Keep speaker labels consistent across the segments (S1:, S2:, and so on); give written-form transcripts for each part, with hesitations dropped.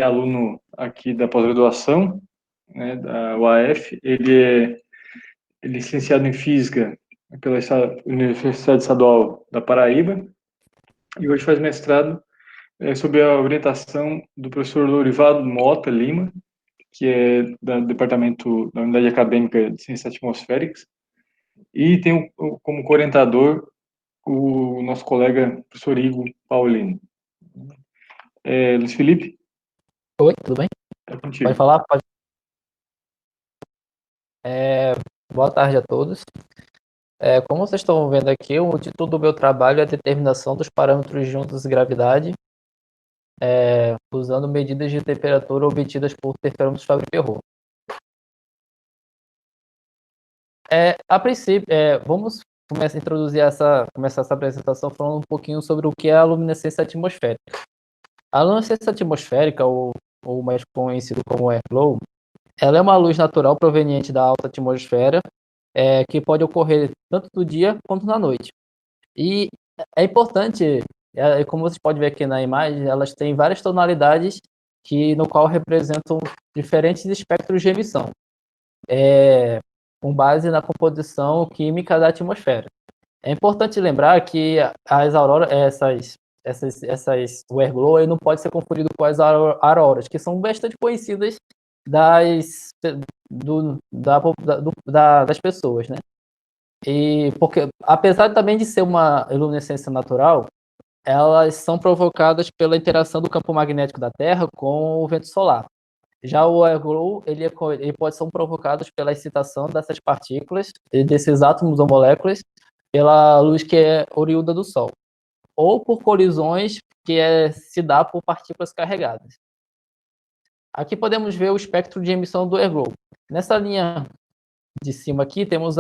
S1: aluno aqui da pós-graduação, né, da UAF. Ele é licenciado em Física pela Universidade Estadual da Paraíba e hoje faz mestrado sob a orientação do professor Lorivaldo Mota Lima, que é do departamento da Unidade Acadêmica de Ciências Atmosféricas, e tem como co-orientador o nosso colega professor Igor Paulino. Luiz Felipe?
S2: Oi, tudo bem?
S1: É contigo.
S2: Pode falar? Pode. Boa tarde a todos. Como vocês estão vendo aqui, o título do meu trabalho é a determinação dos parâmetros de ondas de gravidade, usando medidas de temperatura obtidas por interferômetros Fabry-Pérot. A princípio, vamos começar essa apresentação falando um pouquinho sobre o que é a luminescência atmosférica. A luminescência atmosférica, ou mais conhecido como airglow, ela é uma luz natural proveniente da alta atmosfera, que pode ocorrer tanto no dia quanto na noite. E é importante, como vocês podem ver aqui na imagem, elas têm várias tonalidades no qual representam diferentes espectros de emissão, com base na composição química da atmosfera. É importante lembrar que as auroras, o airglow aí não pode ser confundido com as auroras, que são bastante conhecidas das pessoas, né? E porque, apesar também de ser uma luminescência natural, elas são provocadas pela interação do campo magnético da Terra com o vento solar. Já o airglow, ele pode ser provocado pela excitação dessas partículas, desses átomos ou moléculas, pela luz que é oriunda do Sol, ou por colisões que se dá por partículas carregadas. Aqui podemos ver o espectro de emissão do airglow. Nessa linha de cima aqui, temos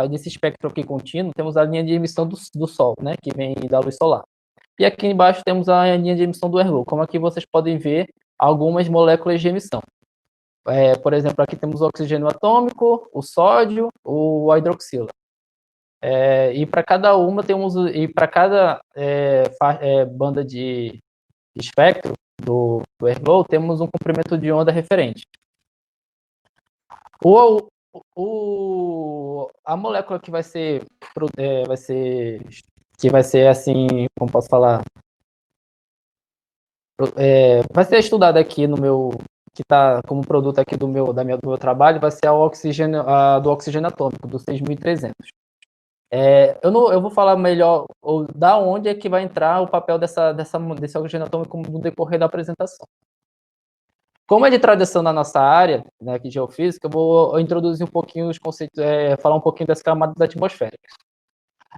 S2: nesse espectro aqui contínuo, temos a linha de emissão do Sol, né, que vem da luz solar. E aqui embaixo temos a linha de emissão do airglow. Como aqui vocês podem ver algumas moléculas de emissão. Por exemplo, aqui temos o oxigênio atômico, o sódio, o hidroxila. E para cada banda de espectro do airglow, temos um comprimento de onda referente. A molécula que vai ser assim, como posso falar, vai ser estudada aqui que está como produto aqui do meu trabalho, vai ser do oxigênio atômico, do 6.300. Eu vou falar melhor da onde é que vai entrar o papel desse oxigênio atômico no decorrer da apresentação. Como é de tradição na nossa área, né, aqui de geofísica, eu vou introduzir um pouquinho os conceitos, falar um pouquinho das camadas atmosféricas.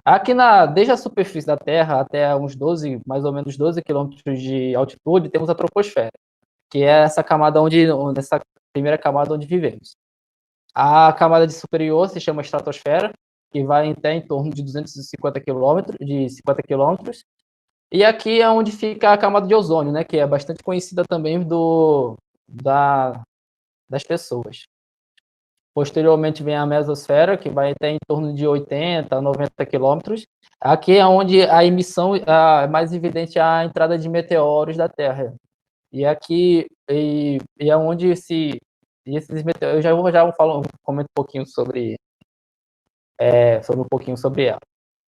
S2: Aqui desde a superfície da Terra até mais ou menos 12 quilômetros de altitude, temos a troposfera, que é essa primeira camada onde vivemos. A camada superior se chama estratosfera, que vai até em torno de 250 quilômetros, e aqui é onde fica a camada de ozônio, né, que é bastante conhecida também das pessoas. Posteriormente vem a mesosfera, que vai até em torno de 80 a 90 quilômetros. Aqui é onde a emissão é mais evidente, a entrada de meteoros da Terra. E aqui é onde esses meteoros, eu já comento um pouquinho sobre ela,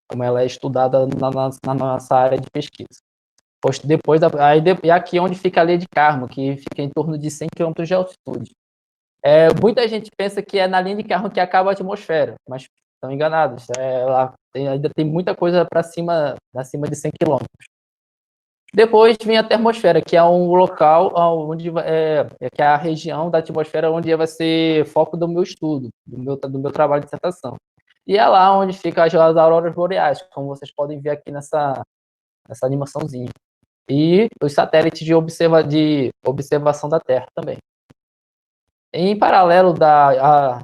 S2: como ela é estudada na nossa área de pesquisa. E aqui é onde fica a Ilha de Carmo, que fica em torno de 100 km de altitude. Muita gente pensa que é na linha de Carmo que acaba a atmosfera, mas estão enganados. Ainda tem muita coisa acima de 100 km. Depois vem a termosfera, que é um local que é a região da atmosfera onde vai ser foco do meu estudo, do meu trabalho de dissertação. E é lá onde ficam as auroras boreais, como vocês podem ver aqui nessa animaçãozinha. E os satélites de observação da Terra também. Em paralelo da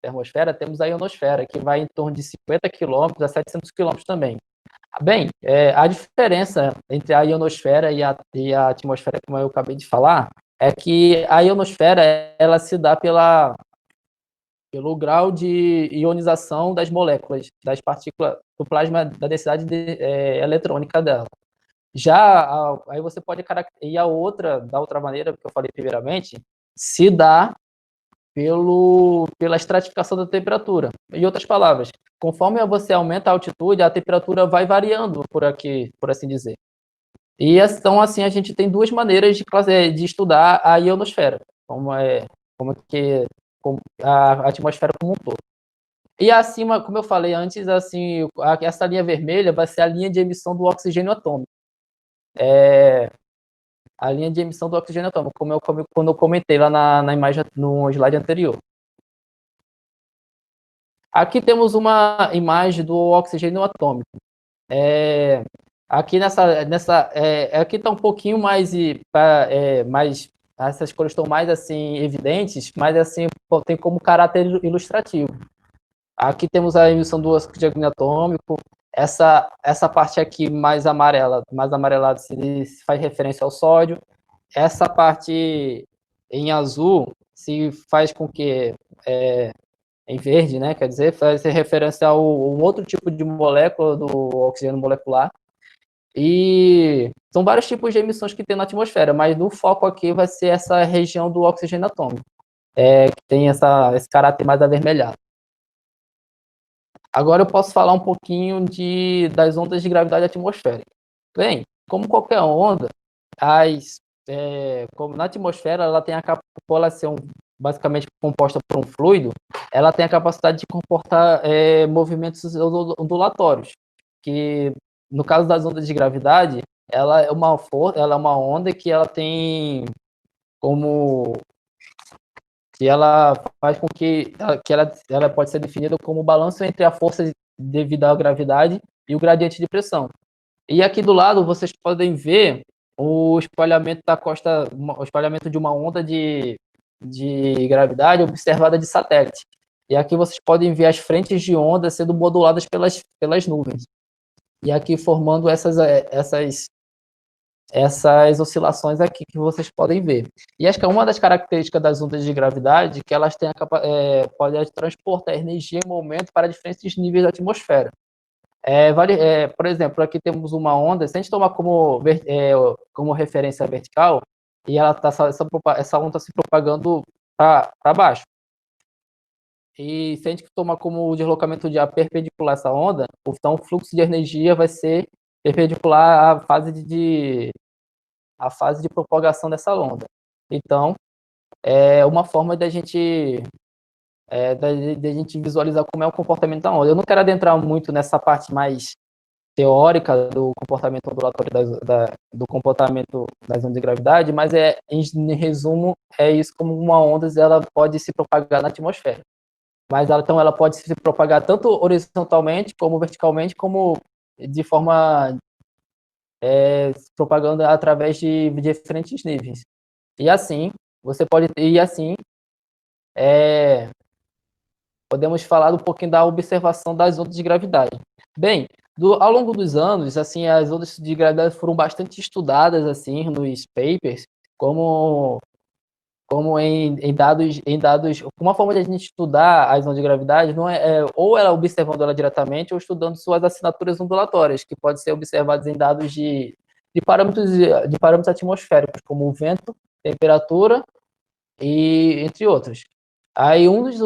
S2: termosfera, temos a ionosfera, que vai em torno de 50 km a 700 km também. Bem, a diferença entre a ionosfera e a atmosfera, como eu acabei de falar, é que a ionosfera ela se dá pelo grau de ionização das moléculas, das partículas do plasma, da densidade eletrônica dela. Aí você pode caracterizar, e da outra maneira que eu falei primeiramente, se dá pela estratificação da temperatura. Em outras palavras, conforme você aumenta a altitude, a temperatura vai variando por aqui, por assim dizer. E então, assim, a gente tem duas maneiras de estudar a ionosfera, como a atmosfera como um todo. E acima, como eu falei antes, assim, essa linha vermelha vai ser a linha de emissão do oxigênio atômico. A linha de emissão do oxigênio atômico, quando eu comentei lá na imagem, no slide anterior. Aqui temos uma imagem do oxigênio atômico. Aqui aqui está um pouquinho mais, essas cores estão mais assim evidentes, mas assim tem como caráter ilustrativo. Aqui temos a emissão do oxigênio atômico. Essa parte aqui mais amarelada, se faz referência ao sódio. Essa parte em azul se faz com que em verde, né? Quer dizer, faz referência ao um outro tipo de molécula do oxigênio molecular. E são vários tipos de emissões que tem na atmosfera, mas no foco aqui vai ser essa região do oxigênio atômico, que tem esse caráter mais avermelhado. Agora eu posso falar um pouquinho das ondas de gravidade atmosférica. Bem, como qualquer onda, como na atmosfera ela tem a população basicamente composta por um fluido, ela tem a capacidade de comportar movimentos ondulatórios, que no caso das ondas de gravidade, ela é uma onda que ela tem como que ela faz com que ela pode ser definida como o balanço entre a força devido à gravidade e o gradiente de pressão. E aqui do lado vocês podem ver o espalhamento o espalhamento de uma onda de gravidade observada de satélite. E aqui vocês podem ver as frentes de onda sendo moduladas pelas nuvens. E aqui formando essas oscilações aqui que vocês podem ver. E acho que uma das características das ondas de gravidade é que elas podem transportar energia em momento para diferentes níveis da atmosfera. Por exemplo, aqui temos uma onda, se a gente tomar como referência vertical, e ela essa onda se propagando para baixo. E se a gente tomar como deslocamento de ar perpendicular a essa onda, então o fluxo de energia vai ser perpendicular à fase de propagação dessa onda. Então, é uma forma da gente visualizar como é o comportamento da onda. Eu não quero adentrar muito nessa parte mais teórica do comportamento ondulatório do comportamento das ondas de gravidade, mas em resumo, é isso como uma onda ela pode se propagar na atmosfera. Mas então ela pode se propagar tanto horizontalmente como verticalmente, como de forma propagando através de diferentes níveis. E assim, podemos falar um pouquinho da observação das ondas de gravidade. Bem, ao longo dos anos, assim, as ondas de gravidade foram bastante estudadas assim nos papers, como em dados, uma forma de a gente estudar as ondas de gravidade não ou ela observando ela diretamente ou estudando suas assinaturas ondulatórias, que podem ser observadas em dados de parâmetros atmosféricos, como o vento, temperatura e entre outros. Aí um dos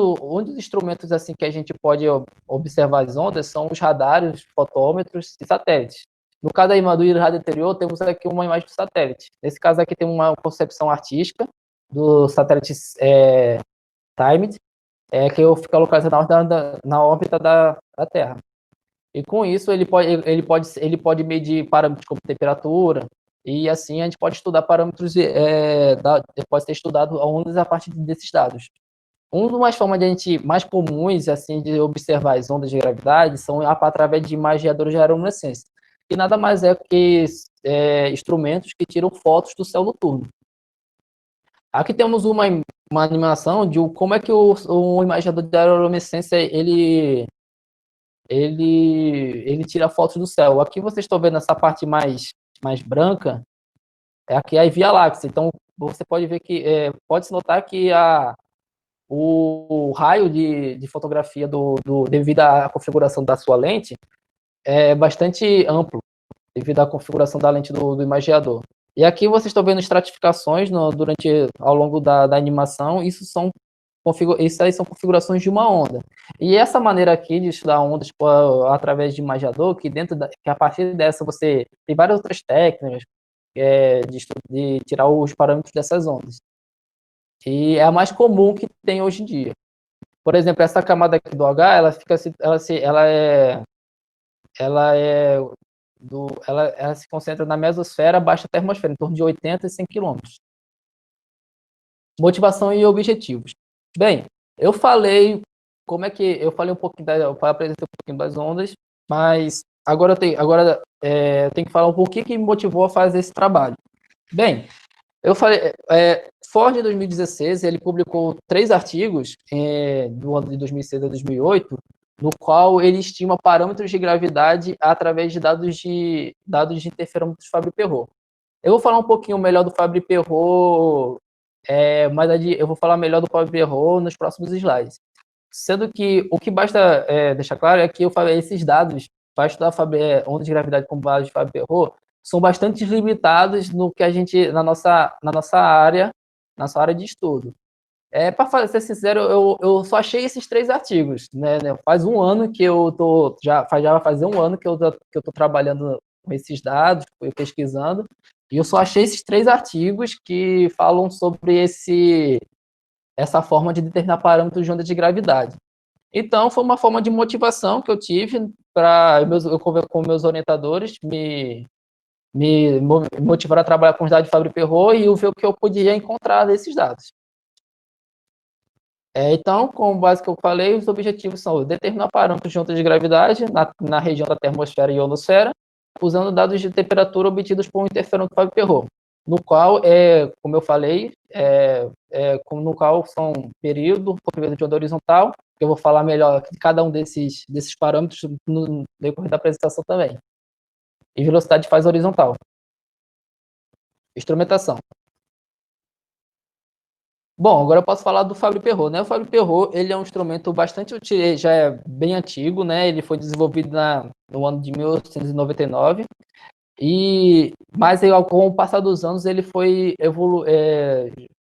S2: instrumentos assim que a gente pode observar as ondas são os radares, fotômetros e satélites. No caso aí do rádio anterior, temos aqui uma imagem do satélite. Nesse caso aqui tem uma concepção artística do satélite TIMED, que fica localizado na órbita da Terra. E com isso ele pode medir parâmetros como temperatura, e assim a gente pode estudar parâmetros, pode ser estudado ondas a partir desses dados. Uma das formas mais comuns assim de observar as ondas de gravidade são através de imagiadores de aeroluminescência, que nada mais é que instrumentos que tiram fotos do céu noturno. Aqui temos uma animação de como é que o imaginador de aeroluminescência ele tira fotos do céu. Aqui vocês estão vendo essa parte mais branca, aqui é a Via Láctea. Então você pode ver que pode-se notar que o raio de fotografia devido à configuração da sua lente é bastante amplo. devido à configuração da lente do imagiador. E aqui vocês estão vendo estratificações ao longo da animação, isso aí são configurações de uma onda. E essa maneira aqui de estudar ondas através de imagiador, que a partir dessa você tem várias outras técnicas de tirar os parâmetros dessas ondas. E é a mais comum que tem hoje em dia. Por exemplo, essa camada aqui do H, ela se concentra na mesosfera abaixo da termosfera, em torno de 80 e 100 quilômetros. Motivação e objetivos. Bem, eu falei um pouquinho eu apresentei um pouquinho das ondas, mas agora eu tenho que falar o porquê que me motivou a fazer esse trabalho. Bem, eu falei, Ford, em 2016, ele publicou 3 artigos do ano de 2006 a 2008, no qual ele estima parâmetros de gravidade através de dados de interferômetros Fabry-Pérot. Eu vou falar um pouquinho melhor do Fabry-Pérot, mas eu vou falar melhor do Fabry-Pérot nos próximos slides. Sendo que o que basta deixar claro é que esses dados para estudar ondas de gravidade com base de Fabry-Pérot são bastante limitados no que a gente na nossa área de estudo. Para ser sincero, eu só achei esses 3 artigos, né? Faz um ano que já vai fazer um ano que eu tô trabalhando com esses dados, pesquisando, e eu só achei esses 3 artigos que falam sobre essa forma de determinar parâmetros de onda de gravidade. Então, foi uma forma de motivação que eu tive eu com meus orientadores, me motivaram a trabalhar com os dados de Fabry-Pérot e ver o que eu podia encontrar desses dados. Então, com base que eu falei, os objetivos são determinar parâmetros de onda de gravidade na região da termosfera e ionosfera, usando dados de temperatura obtidos por um interferômetro Fabry-Pérot, no qual, como eu falei, no qual são período, comprimento de onda horizontal, que eu vou falar melhor de cada um desses parâmetros no decorrer da apresentação também, e velocidade de fase horizontal. Instrumentação. Bom, agora eu posso falar do Fabry-Pérot, né? O Fabry-Pérot, ele é um instrumento bastante útil, já é bem antigo, né? Ele foi desenvolvido no ano de 1899, mas com o passar dos anos ele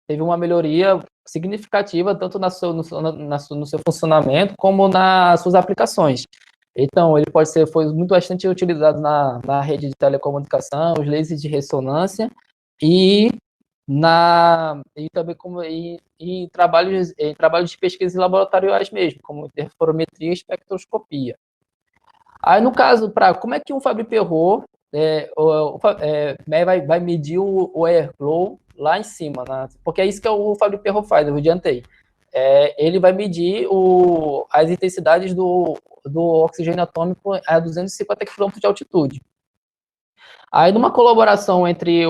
S2: teve uma melhoria significativa tanto no seu funcionamento como nas suas aplicações. Então, ele foi bastante utilizado na rede de telecomunicação, os lasers de ressonância e também em trabalhos de pesquisa laboratoriais mesmo, como interferometria e espectroscopia. Aí, no caso, como é que um Fabry-Pérot vai medir o airflow lá em cima, né? Porque é isso que o Fabry-Pérot faz, eu adiantei. Ele vai medir as intensidades do oxigênio atômico a 250 km de altitude. Aí, numa colaboração entre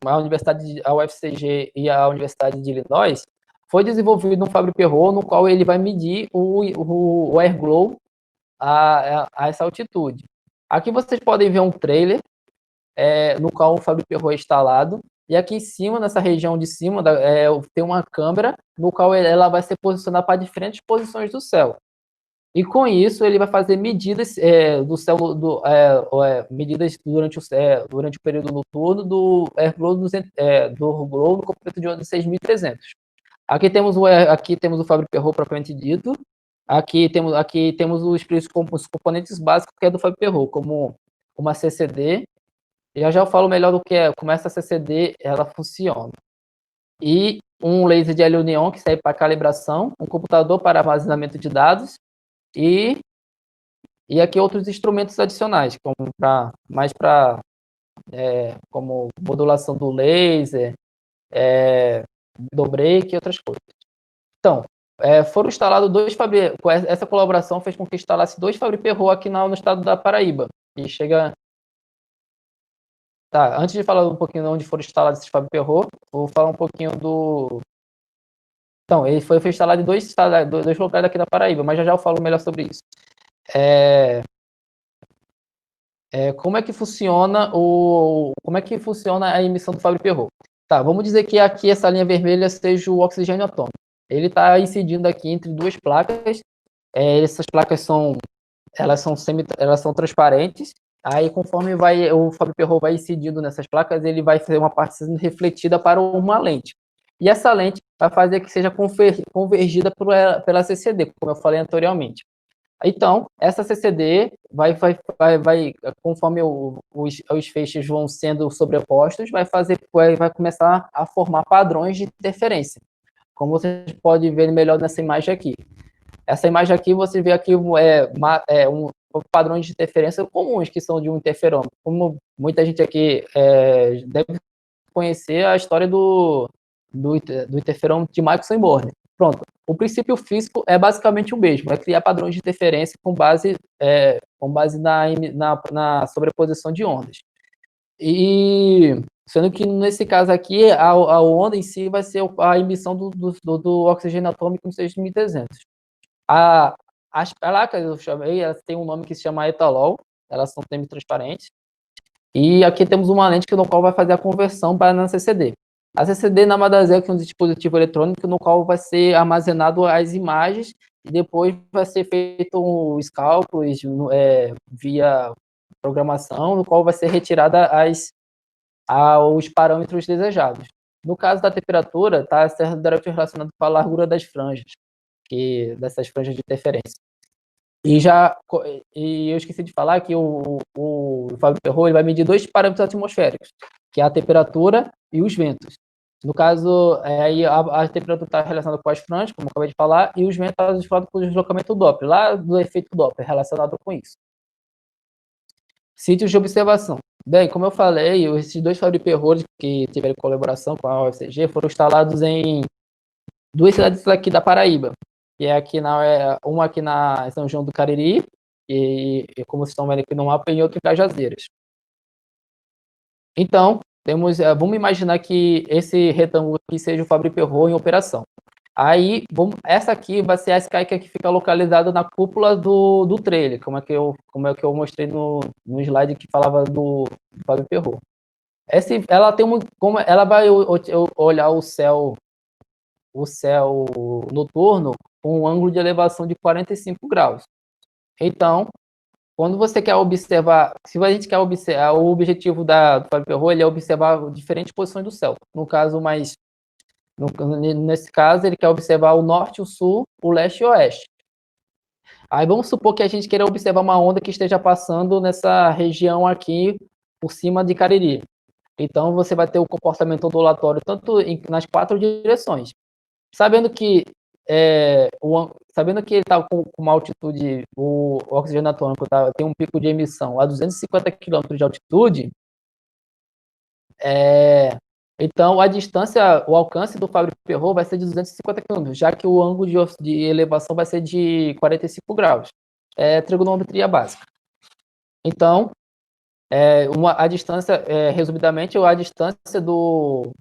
S2: a UFCG e a Universidade de Illinois, foi desenvolvido um Fabry-Pérot no qual ele vai medir o airflow a essa altitude. Aqui vocês podem ver um trailer no qual o Fabry-Pérot é instalado, e aqui em cima, nessa região de cima, tem uma câmera no qual ela vai ser posicionada para diferentes posições do céu. E com isso ele vai fazer medidas do céu, medidas durante o período noturno do airflow do globo no comprimento de onda de 6.300. Aqui temos o Fabry-Pérot propriamente dito. Aqui temos os componentes básicos que é do Fabry-Pérot, como uma CCD. Já eu falo melhor do que como essa CCD ela funciona. E um laser de hélio neon que serve para calibração, um computador para armazenamento de dados e aqui outros instrumentos adicionais, como modulação do laser, do break e outras coisas. Então, foram instalados essa colaboração fez com que instalasse 2 Fabry-Pérot aqui no estado da Paraíba. E chega... Tá, antes de falar um pouquinho de onde foram instalados esses Fabry-Pérot, vou falar um pouquinho do... Então, ele foi instalado em dois locais aqui da Paraíba, mas já eu falo melhor sobre isso. Como é que funciona a emissão do Fabry-Pérot? Tá, vamos dizer que aqui essa linha vermelha seja o oxigênio atômico. Ele está incidindo aqui entre 2 placas. Essas placas são transparentes Aí, conforme o Fábio Perrot vai incidindo nessas placas, ele vai fazer uma parte sendo refletida para uma lente. E essa lente vai fazer que seja convergida pela CCD, como eu falei anteriormente. Então, essa CCD conforme os feixes vão sendo sobrepostos, vai começar a formar padrões de interferência, como vocês podem ver melhor nessa imagem aqui. Essa imagem aqui, você vê aqui padrões de interferência comuns, que são de um interferômetro. Como muita gente aqui deve conhecer a história do interferômetro de Michelson e Morley. Pronto. O princípio físico é basicamente o mesmo, é criar padrões de interferência com base na sobreposição de ondas. E sendo que nesse caso aqui, a onda em si vai ser a emissão do oxigênio atômico em 6.300. As placas, eu chamei, elas têm um nome que se chama etalol, elas são semi-transparentes. E aqui temos uma lente no qual vai fazer a conversão para a CCD. A CCD nada mais é que um dispositivo eletrônico no qual vai ser armazenado as imagens e depois vai ser feito os cálculos via programação, no qual vai ser retirada os parâmetros desejados. No caso da temperatura, está diretamente relacionado com a largura das franjas, dessas franjas de interferência. E eu esqueci de falar que o Fábio Perrot ele vai medir dois parâmetros atmosféricos, que é a temperatura e os ventos. No caso, aí a temperatura está relacionada com as franjas, como eu acabei de falar, e os ventos estão relacionados com o deslocamento Doppler, lá do efeito Doppler, relacionado com isso. Sítios de observação. Bem, como eu falei, esses dois Fábio Perrot que tiveram colaboração com a UFCG foram instalados em duas cidades aqui da Paraíba, que é uma aqui na São João do Cariri, e como vocês estão vendo aqui no mapa, e outra em Cajazeiras. Então, vamos imaginar que esse retângulo aqui seja o Fábio Perrot em operação. Aí, essa aqui vai ser a Sky que fica localizada na cúpula do trailer, como é que eu mostrei no slide que falava do Fábio Perrot. Ela vai olhar o céu noturno com um ângulo de elevação de 45 graus. Então, quando você quer observar, se a gente quer observar, o objetivo do Fábio Perrot ele é observar diferentes posições do céu. Nesse caso, ele quer observar o norte, o sul, o leste e o oeste. Aí vamos supor que a gente queira observar uma onda que esteja passando nessa região aqui, por cima de Cariri. Então, você vai ter o comportamento ondulatório tanto nas 4 direções. Sabendo que ele está com uma altitude, o oxigênio atômico tem um pico de emissão a 250 km de altitude, então a distância, o alcance do Fábio Perrot vai ser de 250 km, já que o ângulo de elevação vai ser de 45 graus. É trigonometria básica. Então, a distância, resumidamente, a distância do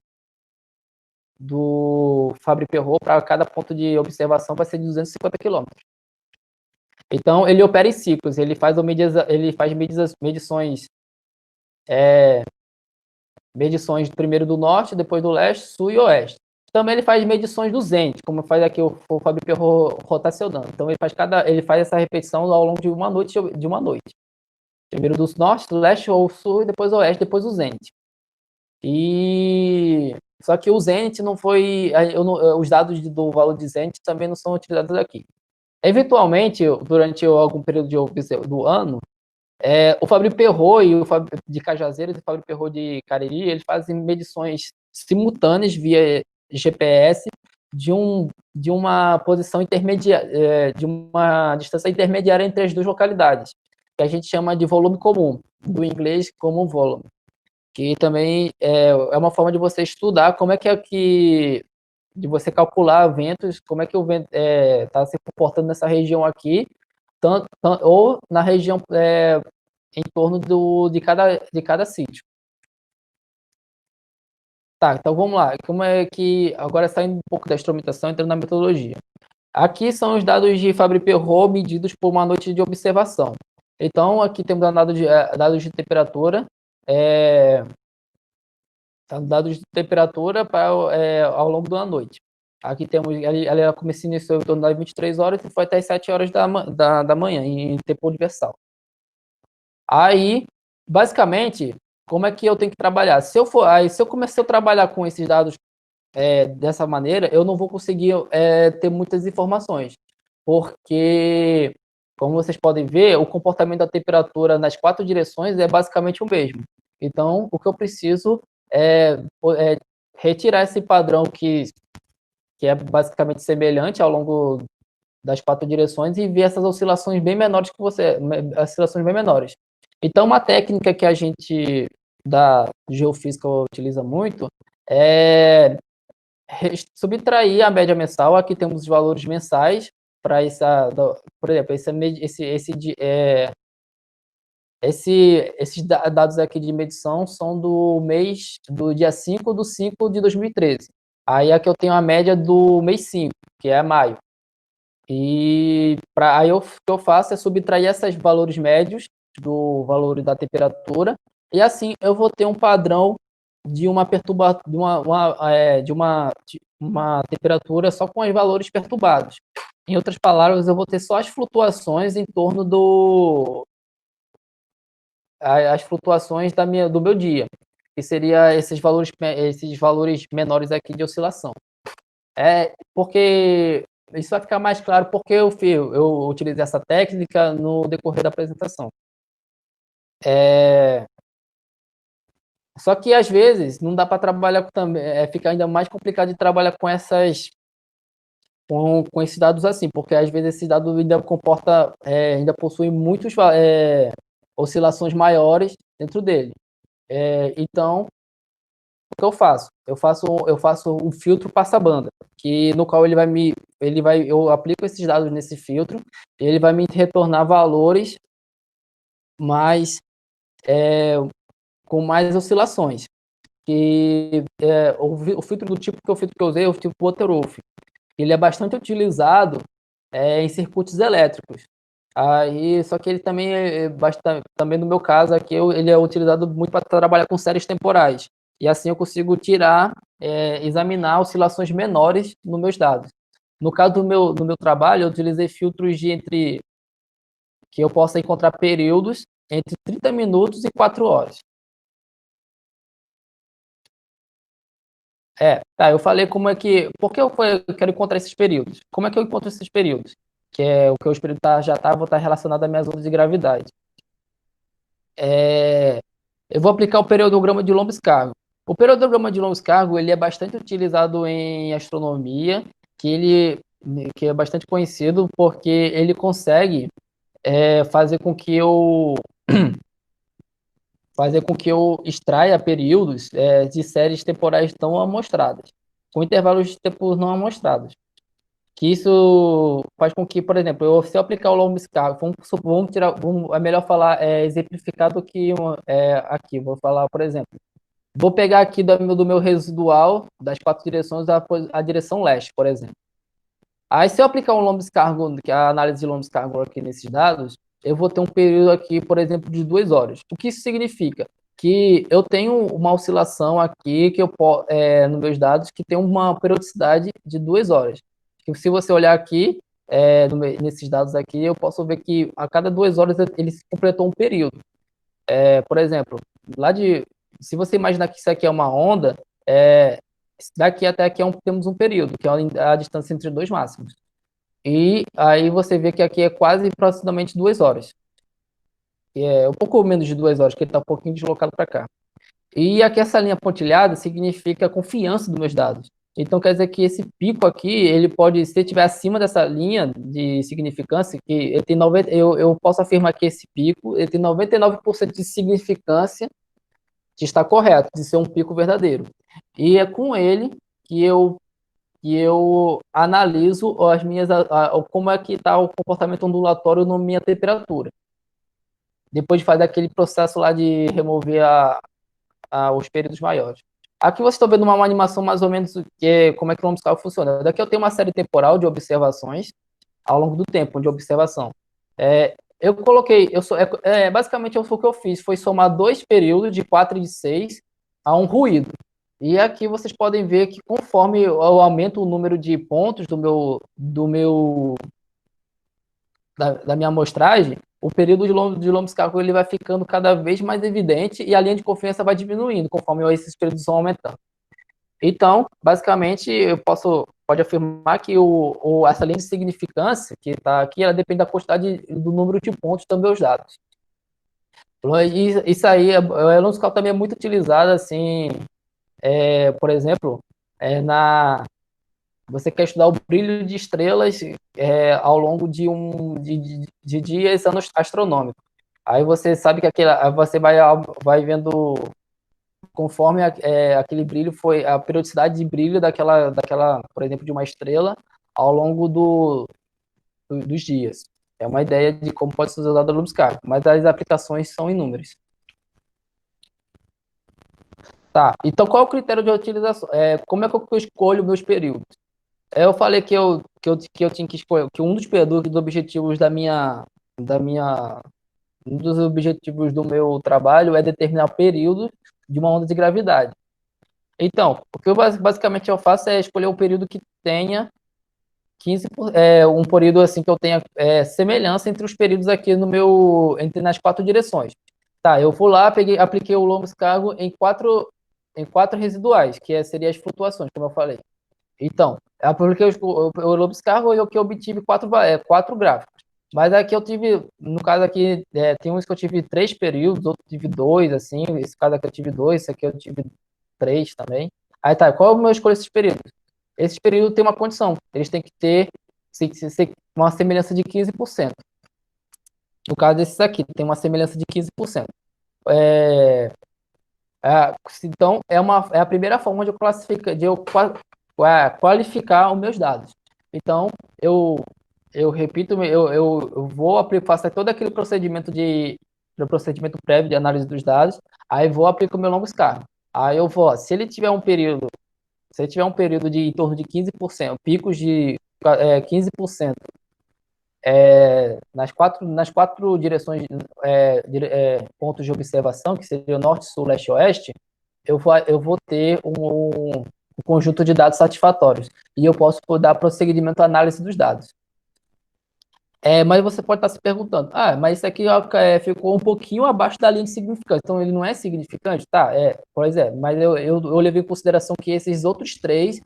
S2: Fábio Perrot para cada ponto de observação vai ser de 250 km. Então, ele opera em ciclos, ele faz medições primeiro do norte, depois do leste, sul e oeste. Também ele faz medições do zênite, como faz aqui o Fábio Perrot rotacionando. Então, ele faz essa repetição ao longo de uma noite. Primeiro do norte, do leste ou sul, e depois o oeste, depois o zênite. Só que o Zenit não foi... os dados do valor de Zenit também não são utilizados aqui. Eventualmente, durante algum período do ano, o Fábio Perrot e o Fábio de Cajazeiras e o Fábio Perrot de Cariri, eles fazem medições simultâneas via GPS de uma posição intermediária, de uma distância intermediária entre as duas localidades, que a gente chama de volume comum, do inglês common volume, que também é uma forma de você estudar como é de você calcular ventos, como é que o vento está se comportando nessa região aqui, ou na região em torno de cada sítio. Tá, então vamos lá. Como é que, agora saindo um pouco da instrumentação, entrando na metodologia. Aqui são os dados de Fábio Perrot medidos por uma noite de observação. Então, aqui temos dados de temperatura, ao longo da noite. Aqui temos, ela começou, iniciou em torno das 23 horas e foi até as 7 horas da manhã, em tempo universal. Aí, basicamente, como é que eu tenho que trabalhar? Se eu começar a trabalhar com esses dados dessa maneira, eu não vou conseguir ter muitas informações, porque, como vocês podem ver, o comportamento da temperatura nas 4 direções é basicamente o mesmo. Então, o que eu preciso é retirar esse padrão que é basicamente semelhante ao longo das 4 direções e ver essas oscilações bem menores oscilações bem menores. Então, uma técnica que a gente da geofísica utiliza muito é subtrair a média mensal. Aqui temos os valores mensais para por exemplo, esses dados aqui de medição são do dia 5 de 5 de 2013. Aí aqui eu tenho a média do mês 5, que é maio. E aí o que eu faço é subtrair esses valores médios do valor da temperatura, e assim eu vou ter um padrão de uma uma temperatura só com os valores perturbados. Em outras palavras, eu vou ter só as flutuações em torno as flutuações do meu dia, que seria esses valores menores aqui de oscilação. Porque isso vai ficar mais claro porque eu utilizei essa técnica no decorrer da apresentação. Só que às vezes não dá para trabalhar também, fica ainda mais complicado de trabalhar com esses dados assim, porque às vezes esse dado ainda possui muitas oscilações maiores dentro dele. Então, o que eu faço? Eu faço um filtro passa-banda, no qual eu aplico esses dados nesse filtro, e ele vai me retornar valores mais com mais oscilações. O filtro do tipo que eu usei é o tipo Waterwolf. Ele é bastante utilizado em circuitos elétricos. Só que ele também também no meu caso aqui, ele é utilizado muito para trabalhar com séries temporais. E assim eu consigo examinar oscilações menores nos meus dados. No caso do meu trabalho, eu utilizei filtros que eu possa encontrar períodos entre 30 minutos e 4 horas. Tá, eu falei como é que... Por que eu quero encontrar esses períodos? Como é que eu encontro esses períodos? Que é o que eu espero vou estar relacionado às minhas ondas de gravidade. Eu vou aplicar o periodograma de Lobscargo. O periodograma de Lobscargo, ele é bastante utilizado em astronomia, que é bastante conhecido porque ele consegue fazer com que eu extraia períodos de séries temporais não amostradas, com intervalos de tempo não amostrados. Que isso faz com que, por exemplo, se eu aplicar o Lobscargo, é melhor falar exemplificar do que aqui. Vou falar, por exemplo, vou pegar aqui do meu residual das 4 direções a direção leste, por exemplo. Aí, se eu aplicar um Lobscargo, que é a análise de Lobscargo aqui nesses dados, eu vou ter um período aqui, por exemplo, de 2 horas. O que isso significa? Que eu tenho uma oscilação aqui nos meus dados que tem uma periodicidade de 2 horas. Se você olhar aqui, nesses dados aqui, eu posso ver que a cada 2 horas ele completou um período. Por exemplo, se você imaginar que isso aqui é uma onda, daqui até aqui temos um período, que é a distância entre dois máximos. E aí você vê que aqui é quase aproximadamente 2 horas. Que é um pouco menos de 2 horas, que ele está um pouquinho deslocado para cá. E aqui essa linha pontilhada significa a confiança dos meus dados. Então quer dizer que esse pico aqui, ele pode, se estiver acima dessa linha de significância, que ele tem eu posso afirmar que esse pico ele tem 99% de significância de estar correto, de ser um pico verdadeiro. E é com ele que eu analiso como é que está o comportamento ondulatório na minha temperatura. Depois de fazer aquele processo lá de remover os períodos maiores. Aqui vocês estão vendo uma animação mais ou menos como é que o Lobscargo funciona. Daqui eu tenho uma série temporal de observações ao longo do tempo de observação. Eu coloquei, basicamente o que eu fiz foi somar 2 períodos de 4 e de 6 a um ruído. E aqui vocês podem ver que conforme eu aumento o número de pontos da minha amostragem, o período de lombo-escápulo ele vai ficando cada vez mais evidente e a linha de confiança vai diminuindo conforme esses períodos vão aumentando. Então, basicamente, pode afirmar que essa linha de significância que está aqui, ela depende da quantidade do número de pontos dos meus dados. Isso aí, a lombo-escápulo também é muito utilizado, assim, por exemplo, você quer estudar o brilho de estrelas ao longo de dias astronômicos. Aí você sabe que você vai vendo conforme aquele brilho foi a periodicidade de brilho daquela, por exemplo, de uma estrela ao longo dos dias. É uma ideia de como pode ser usado a luz-carga, mas as aplicações são inúmeras. Tá, então qual é o critério de utilização? Como é que eu escolho meus períodos? Eu falei que eu tinha que escolher que um dos objetivos um dos objetivos do meu trabalho é determinar o período de uma onda de gravidade. Então, o que basicamente eu faço é escolher um período que tenha 15 um período assim que eu tenha semelhança entre os períodos aqui entre nas 4 direções. Tá, eu fui lá, apliquei o Loomis cargo em quatro residuais, que seriam as flutuações, como eu falei. Então, eu apliquei o Loomis cargo e eu que obtive quatro gráficos. Mas aqui eu tive, no caso aqui, tem uns que eu tive 3 períodos, outros tive 2, assim, esse caso aqui eu tive 2, esse aqui eu tive 3 também. Aí tá, qual é o meu escolho esses períodos? Esses períodos têm uma condição, eles têm que ter uma semelhança de 15%. No caso desses aqui, tem uma semelhança de 15%. Então, é a primeira forma de eu classificar, qualificar os meus dados. Então, eu repito, eu vou faço todo aquele procedimento procedimento prévio de análise dos dados, aí vou aplicar o meu longo scar. Aí eu vou, se ele tiver um período de em torno de 15%, picos de 15%, nas quatro direções, pontos de observação, que seria o norte, sul, leste e oeste, eu vou ter um conjunto de dados satisfatórios. E eu posso dar prosseguimento à análise dos dados. Mas você pode estar se perguntando, mas isso aqui ficou um pouquinho abaixo da linha de significância, então ele não é significante? Tá, pois é, mas eu levei em consideração que esses outros 3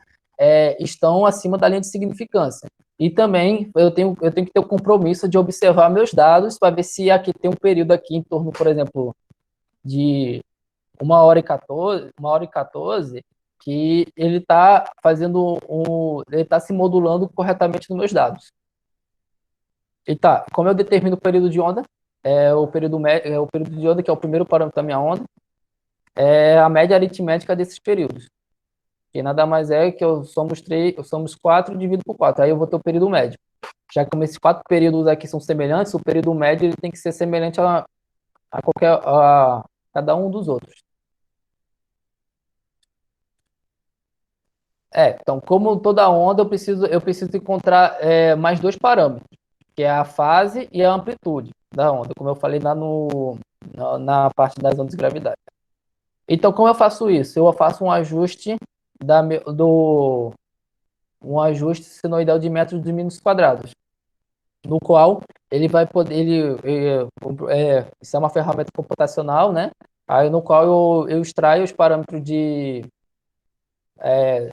S2: estão acima da linha de significância. E também eu tenho que ter o compromisso de observar meus dados para ver se aqui tem um período aqui em torno, por exemplo, de 1h14, que ele está ele está se modulando corretamente nos meus dados. E tá, como eu determino o período de onda, o período de onda, que é o primeiro parâmetro da minha onda, é a média aritmética desses períodos. Que nada mais é que somos 4 dividido por 4. Aí eu vou ter o período médio. Já que como esses 4 períodos aqui são semelhantes, o período médio ele tem que ser semelhante a cada um dos outros. Então, como toda onda, eu preciso encontrar mais 2 parâmetros, que é a fase e a amplitude da onda, como eu falei lá na parte das ondas de gravidade. Então, como eu faço isso? Eu faço um ajuste um ajuste senoidal de metros de minutos quadrados, no qual ele vai poder, isso é uma ferramenta computacional, né? Aí no qual eu extraio os parâmetros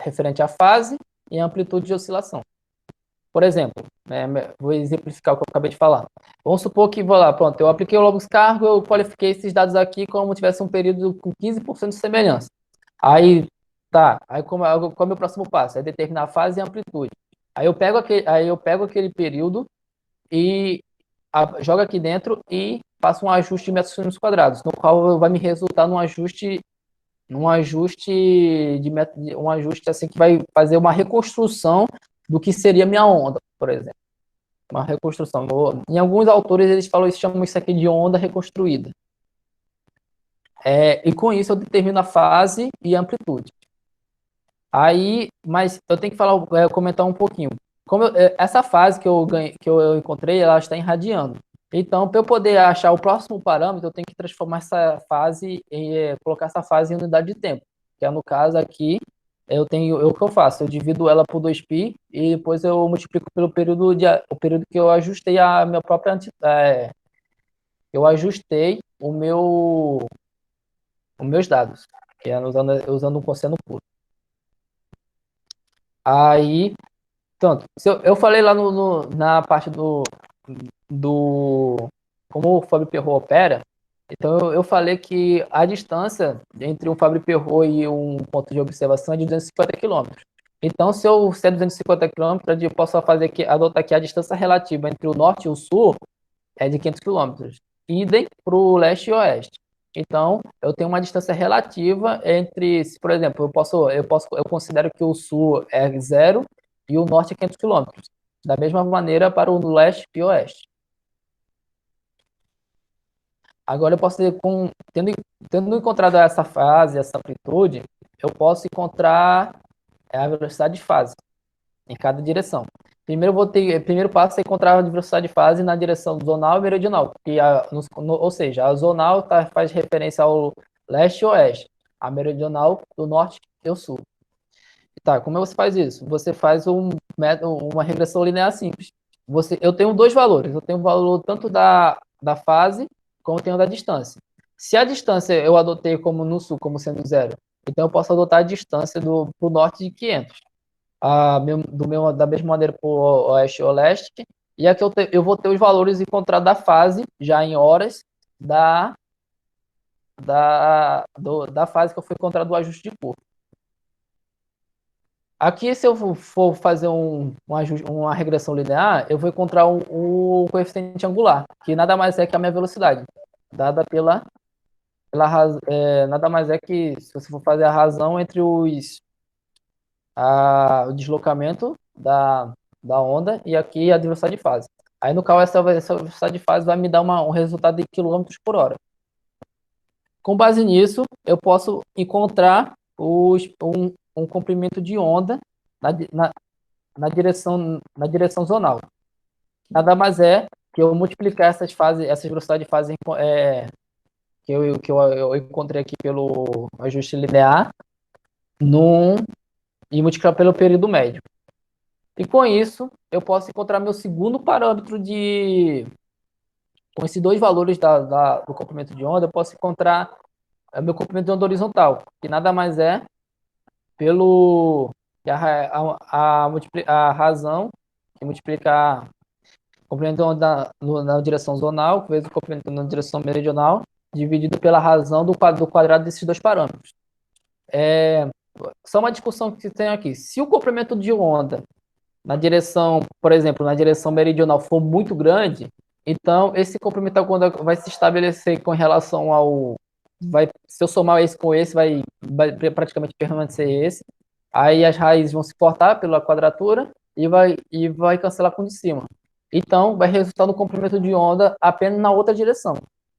S2: referente à fase e amplitude de oscilação. Por exemplo, vou exemplificar o que eu acabei de falar. Vamos supor que, eu apliquei o Loomis cargo, eu qualifiquei esses dados aqui como tivesse um período com 15% de semelhança. Aí qual é o meu próximo passo? É determinar a fase e a amplitude. Aí eu pego aquele período e jogo aqui dentro e faço um ajuste de metros quadrados, no qual vai me resultar num ajuste assim que vai fazer uma reconstrução do que seria minha onda, por exemplo. Uma reconstrução. Em alguns autores eles chamam isso aqui de onda reconstruída. E com isso eu determino a fase e a amplitude. Mas eu tenho que comentar um pouquinho. Essa fase que eu encontrei, ela está irradiando. Então, para eu poder achar o próximo parâmetro, eu tenho que transformar essa fase colocar essa fase em unidade de tempo. Que é no caso aqui, o que eu faço? Eu divido ela por 2π e depois eu multiplico pelo período que eu ajustei a minha própria eu ajustei os meus dados, que é usando um cosseno puro. Aí, tanto, eu falei lá na parte do como o Fabry-Perot opera, então eu falei que a distância entre um Fabry-Perot e um ponto de observação é de 250 quilômetros. Então, se é 250 quilômetros, eu posso fazer aqui, adotar aqui a distância relativa entre o norte e o sul é de 500 quilômetros. Idem para o leste e oeste. Então, eu tenho uma distância relativa entre, por exemplo, eu considero que o sul é zero e o norte é 500 quilômetros. Da mesma maneira para o leste e oeste. Agora eu posso ter, tendo encontrado essa fase, essa amplitude, eu posso encontrar a velocidade de fase em cada direção. Primeiro passo é encontrar a velocidade de fase na direção zonal e meridional, ou seja, a zonal faz referência ao leste e oeste, a meridional do norte e o sul. Tá, como você faz isso? Você faz uma regressão linear simples. Eu tenho dois valores, eu tenho o valor tanto da fase como tenho da distância. Se a distância eu adotei como no sul como sendo zero, então eu posso adotar a distância para o norte de 500 da mesma maneira para o oeste ou leste, e aqui eu vou ter os valores encontrados da fase, já em horas, da fase que eu fui encontrar do ajuste de curva. Aqui, se eu for fazer uma regressão linear, eu vou encontrar o coeficiente angular, que nada mais é que a minha velocidade, dada nada mais é que, se você for fazer a razão entre o deslocamento da onda e aqui a velocidade de fase. Aí, no caso, essa velocidade de fase vai me dar um resultado de quilômetros por hora. Com base nisso, eu posso encontrar um comprimento de onda na direção zonal. Nada mais é que eu multiplicar essas velocidades de fase que eu encontrei aqui pelo ajuste linear e multiplicar pelo período médio. E com isso, eu posso encontrar meu segundo parâmetro com esses dois valores do comprimento de onda, eu posso encontrar meu comprimento de onda horizontal, que nada mais é pelo a razão que multiplica o comprimento de onda na direção zonal, vezes o comprimento na direção meridional, dividido pela razão do quadrado desses dois parâmetros. Só uma discussão que tem aqui. Se o comprimento de onda na direção, por exemplo, na direção meridional for muito grande, então esse comprimento da onda vai se estabelecer com relação se eu somar esse com esse, vai praticamente permanecer esse. Aí as raízes vão se cortar pela quadratura e vai cancelar com o de cima. Então, vai resultar no comprimento de onda apenas na outra direção.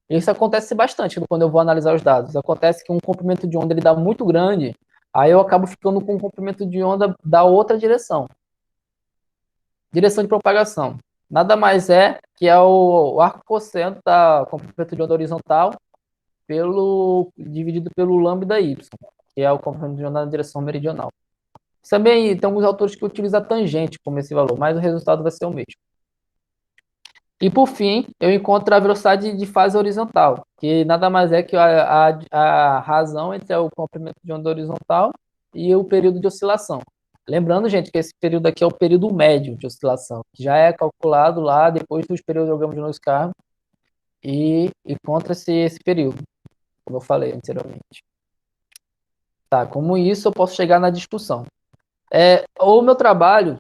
S2: Isso acontece bastante quando eu vou analisar os dados. Acontece que um comprimento de onda ele dá muito grande, aí eu acabo ficando com um comprimento de onda da outra direção. Direção de propagação. Nada mais é que é o arco cosseno da comprimento de onda horizontal dividido pelo lambda y, que é o comprimento de onda na direção meridional. Também tem alguns autores que utilizam tangente como esse valor, mas o resultado vai ser o mesmo. E por fim, eu encontro a velocidade de fase horizontal, que nada mais é que a razão entre o comprimento de onda horizontal e o período de oscilação. Lembrando, gente, que esse período aqui é o período médio de oscilação, que já é calculado lá depois dos períodos de Lois-Carme e encontra-se esse período, como eu falei anteriormente. Tá, como isso eu posso chegar na discussão. O meu trabalho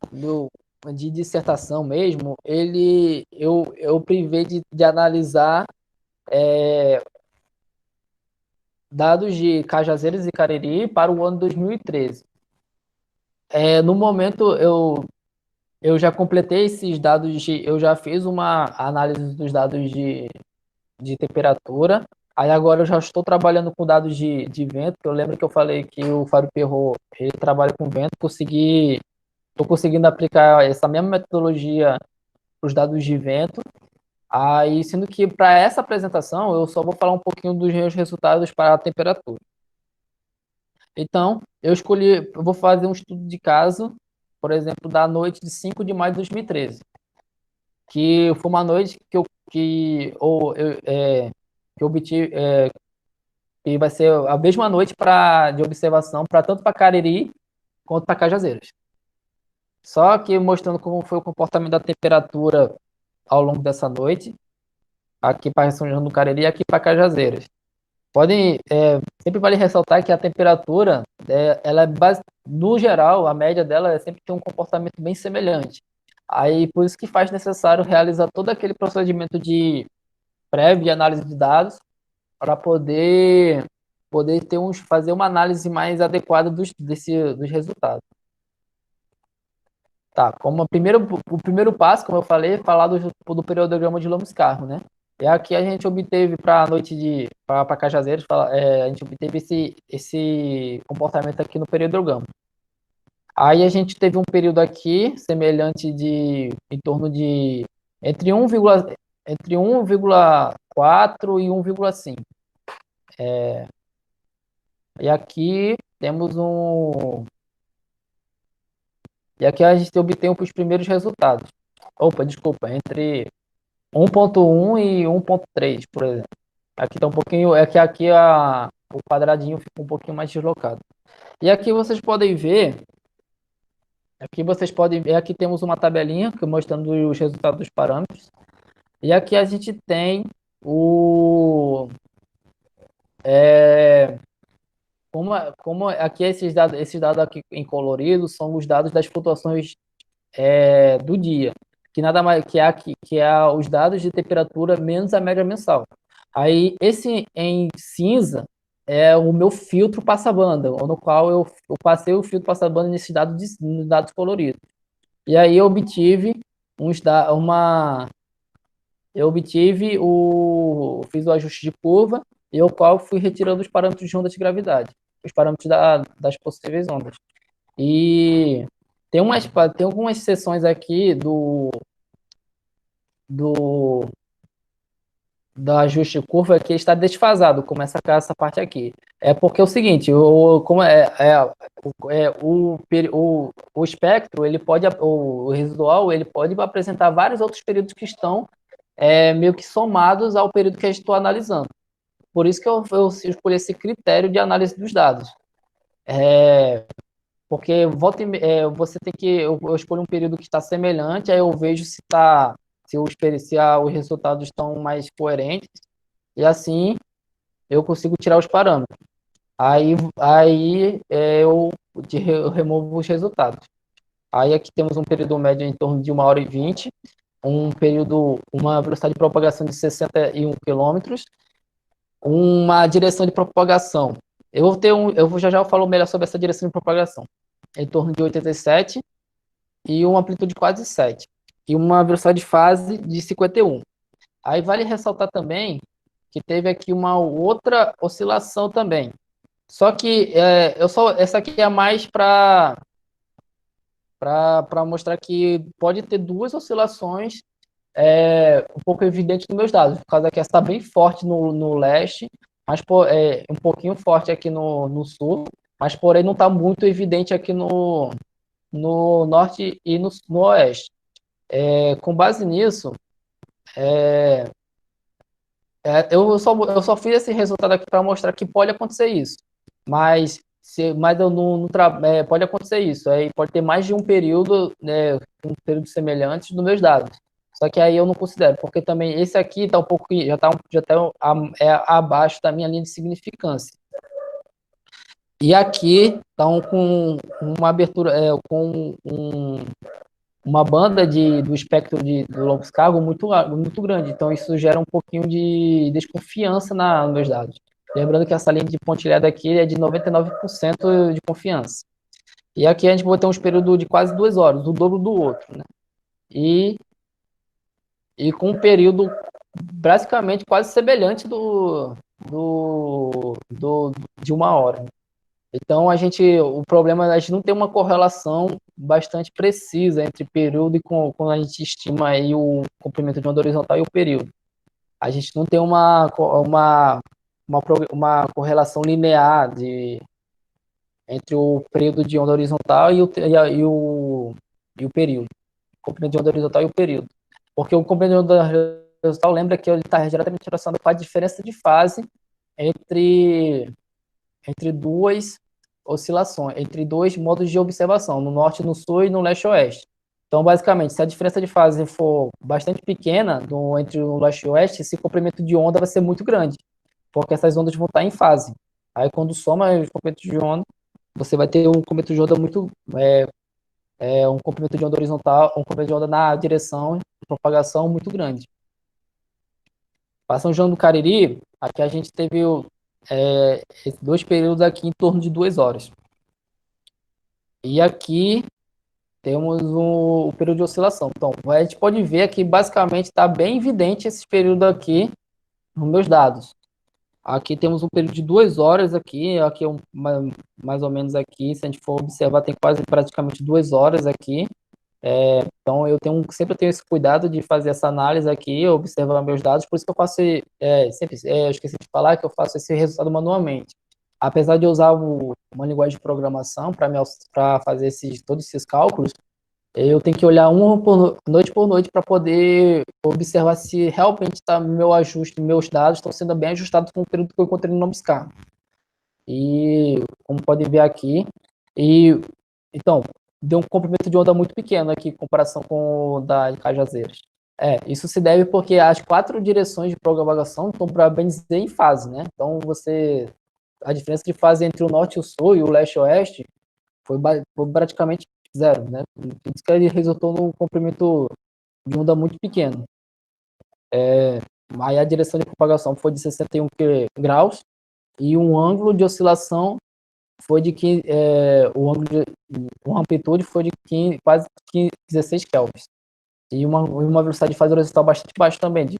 S2: de dissertação mesmo, eu privei de analisar dados de Cajazeiras e Cariri para o ano 2013. No momento, eu já completei esses dados, eu já fiz uma análise dos dados de temperatura, aí agora eu já estou trabalhando com dados de vento, que eu lembro que eu falei que o Fabry-Perot, ele trabalha com vento, estou conseguindo aplicar essa mesma metodologia para os dados de vento, aí sendo que para essa apresentação eu só vou falar um pouquinho dos meus resultados para a temperatura. Então, eu vou fazer um estudo de caso, por exemplo, da noite de 5 de maio de 2013. que foi uma noite que eu obtive, e vai ser a mesma noite de observação para tanto para Cariri quanto para Cajazeiras. Só que mostrando como foi o comportamento da temperatura ao longo dessa noite, aqui para São João do Cariri e aqui para Cajazeiras. Sempre vale ressaltar que a temperatura, ela é no geral, a média dela é sempre tem um comportamento bem semelhante. Aí, por isso que faz necessário realizar todo aquele procedimento de prévia de análise de dados para poder fazer uma análise mais adequada dos resultados. Tá, o primeiro passo, como eu falei, é falar do periodograma de Lomas-Carro, né? E aqui a gente obteve para a noite para Cajazeiras, a gente obteve esse comportamento aqui no periodograma. Aí a gente teve um período aqui semelhante em torno de entre 1,4 e 1,5. E aqui temos E aqui a gente obtém os primeiros resultados. Opa, desculpa, entre 1,1 e 1,3, por exemplo. Aqui está um pouquinho, é que aqui o quadradinho fica um pouquinho mais deslocado. E aqui vocês podem ver, aqui temos uma tabelinha mostrando os resultados dos parâmetros. E aqui a gente tem como aqui esses dados aqui em colorido são os dados das flutuações do dia, que nada mais que é os dados de temperatura menos a média mensal. Aí esse em cinza é o meu filtro passa-banda, no qual eu passei o filtro passa-banda nesses dados coloridos. E aí eu obtive fiz o ajuste de curva e o qual fui retirando os parâmetros de onda de gravidade, os parâmetros das possíveis ondas. E tem algumas seções aqui do ajuste de curva que está desfasado, como essa parte aqui. É porque é o seguinte, o espectro, o residual, ele pode apresentar vários outros períodos que estão meio que somados ao período que a gente está analisando. Por isso que eu escolhi esse critério de análise dos dados. Porque você tem que. Eu escolho um período que está semelhante, aí eu vejo os resultados estão mais coerentes, e assim eu consigo tirar os parâmetros. Eu removo os resultados. Aí aqui temos um período médio em torno de 1h20, uma velocidade de propagação de 61 quilômetros, uma direção de propagação. Já falo melhor sobre essa direção de propagação. Em torno de 87 e uma amplitude de quase 7. E uma velocidade de fase de 51. Aí vale ressaltar também que teve aqui uma outra oscilação também. Só que essa aqui é mais para mostrar que pode ter duas oscilações um pouco evidentes nos meus dados, por causa que essa está bem forte no leste, mas um pouquinho forte aqui no sul, mas porém não está muito evidente aqui no norte e no oeste. Com base nisso, eu só fiz esse resultado aqui para mostrar que pode acontecer isso, mas eu não pode acontecer isso, aí pode ter mais de um período, um período semelhante nos meus dados. Só que aí eu não considero, porque também esse aqui está um pouco, já está abaixo da minha linha de significância. E aqui estão com uma abertura, com uma banda do espectro do Lobos-Cargo muito, muito grande. Então, isso gera um pouquinho de desconfiança nos meus dados. Lembrando que essa linha de pontilhada aqui é de 99% de confiança. E aqui a gente vai ter uns períodos de quase 2 horas, o dobro do outro, né? E com um período basicamente quase semelhante de 1 hora. Então, o problema é a gente não tem uma correlação bastante precisa entre período e quando a gente estima aí o comprimento de onda horizontal e o período. A gente não tem uma correlação linear entre o período de onda horizontal e o período. O comprimento de onda horizontal e o período. porque o comprimento de onda horizontal, lembra que ele está diretamente relacionado com a diferença de fase entre duas oscilações, entre dois modos de observação, no norte, no sul e no leste e oeste. Então, basicamente, se a diferença de fase for bastante pequena entre o leste e o oeste, esse comprimento de onda vai ser muito grande, porque essas ondas vão estar em fase. Aí, quando soma os comprimentos de onda, você vai ter um comprimento de onda um comprimento de onda horizontal, um comprimento de onda na direção de propagação muito grande. Para São João do Cariri, aqui a gente teve dois períodos aqui em torno de 2 horas. E aqui temos o período de oscilação. Então, a gente pode ver que basicamente está bem evidente esse período aqui nos meus dados. Aqui temos um período de 2 horas aqui mais ou menos aqui, se a gente for observar, tem quase praticamente 2 horas aqui. Então, sempre tenho esse cuidado de fazer essa análise aqui, observar meus dados, por isso que eu faço, eu esqueci de falar que eu faço esse resultado manualmente. Apesar de eu usar uma linguagem de programação para fazer todos esses cálculos, eu tenho que olhar noite por noite para poder observar se realmente meus dados estão sendo bem ajustados com o período que eu encontrei no NumScar. E, como pode ver aqui, então, deu um comprimento de onda muito pequeno aqui em comparação com o da Cajazeiras. Isso se deve porque as 4 direções de propagação estão, para bem dizer, em fase, né? Então, a diferença de fase entre o norte e o sul e o leste e o oeste foi praticamente zero, né? Isso que resultou num comprimento de onda muito pequeno. Aí a direção de propagação foi de 61 graus e um ângulo de oscilação foi de que uma amplitude foi de quase 16 kelvins. E uma velocidade de fase horizontal bastante baixa também, de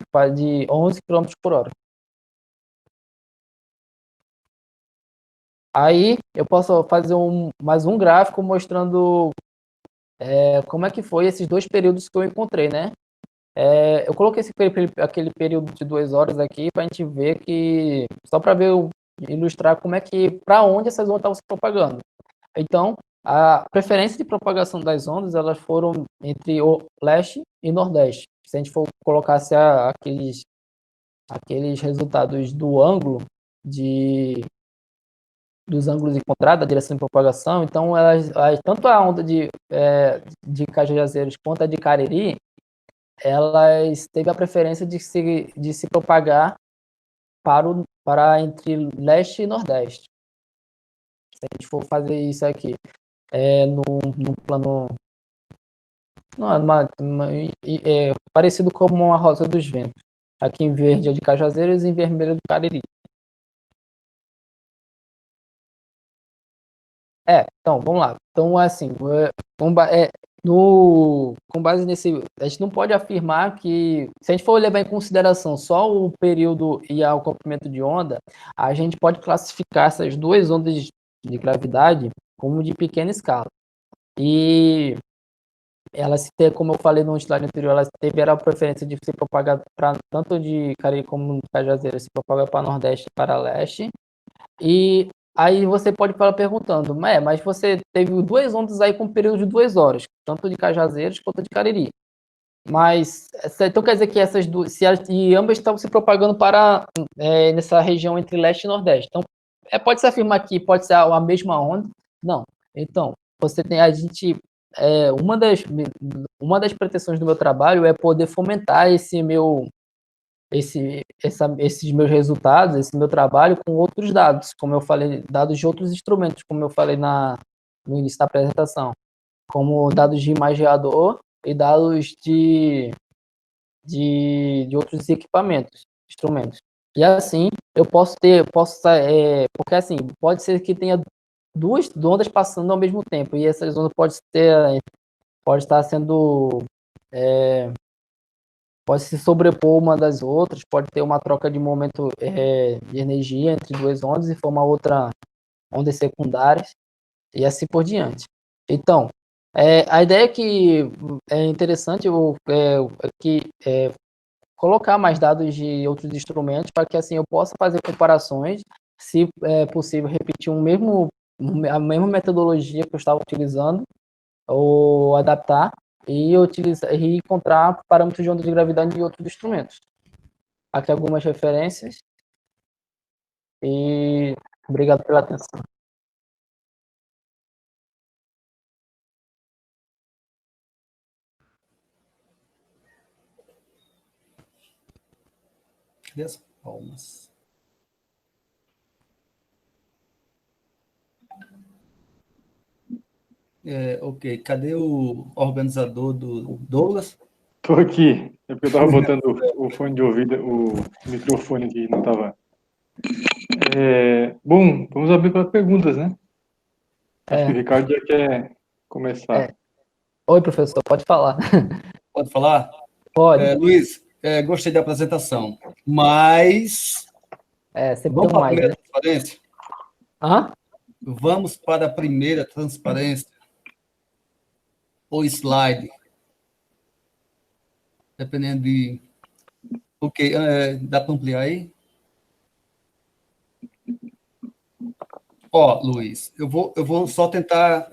S2: 11 km por hora. Aí eu posso fazer mais um gráfico mostrando como é que foi esses 2 períodos que eu encontrei, né? Eu coloquei aquele período de 2 horas aqui para a gente ver só para ilustrar para onde essas ondas estavam se propagando. Então, a preferência de propagação das ondas, elas foram entre o leste e nordeste. Se a gente for colocasse aqueles resultados dos ângulos encontrados, a direção de propagação, então tanto a onda de Cajazeiras quanto a de Cariri, elas teve a preferência de se propagar para entre leste e nordeste. Se a gente for fazer isso aqui no plano parecido como uma rosa dos ventos. Aqui em verde é de Cajazeiras e em vermelho é do Cariri. Então, vamos lá. Então, assim, com base nesse, a gente não pode afirmar que, se a gente for levar em consideração só o período e o comprimento de onda, a gente pode classificar essas 2 ondas de gravidade como de pequena escala. E elas, como eu falei no slide anterior, elas tiveram a preferência de se propagar tanto de Cariri como de Cajazeiras, se propagar para Nordeste e para Leste. E aí você pode estar perguntando, mas você teve 2 ondas aí com um período de 2 horas, tanto de Cajazeiras quanto de Cariri. Mas, então quer dizer que essas duas, e ambas estão se propagando para nessa região entre leste e nordeste. Então, pode-se afirmar que pode ser a mesma onda? Não. Então, você tem uma das pretensões do meu trabalho é poder fomentar esses meus resultados, esse meu trabalho com outros dados, como eu falei, dados de outros instrumentos, como eu falei no início da apresentação, como dados de imageador e dados de outros equipamentos, instrumentos. E assim, eu porque assim, pode ser que tenha 2 ondas passando ao mesmo tempo, e essas ondas pode estar sendo pode se sobrepor uma das outras, pode ter uma troca de momento de energia entre 2 ondas e formar outra ondas secundárias e assim por diante. Então, a ideia que é interessante colocar mais dados de outros instrumentos para que assim eu possa fazer comparações, se é possível repetir a mesma metodologia que eu estava utilizando ou adaptar e encontrar parâmetros de onda de gravidade em outros instrumentos. Aqui algumas referências e obrigado pela atenção.
S3: Cadê as palmas? Ok, cadê o organizador do Douglas?
S1: Tô aqui. É porque eu tava botando o fone de ouvido, o microfone aqui, não tava. Bom, vamos abrir para perguntas, né? Acho que o Ricardo já quer começar.
S2: Oi, professor, pode falar.
S3: Pode falar?
S2: Pode.
S3: Luiz, gostei da apresentação, mas
S2: Sempre
S3: vamos
S2: tem um
S3: para a
S2: mais,
S3: primeira
S2: né?
S3: transparência?
S2: Hã?
S3: Vamos para a primeira transparência. Ou slide. Dependendo de... Ok, dá para ampliar aí? Ó, Luiz, eu vou só tentar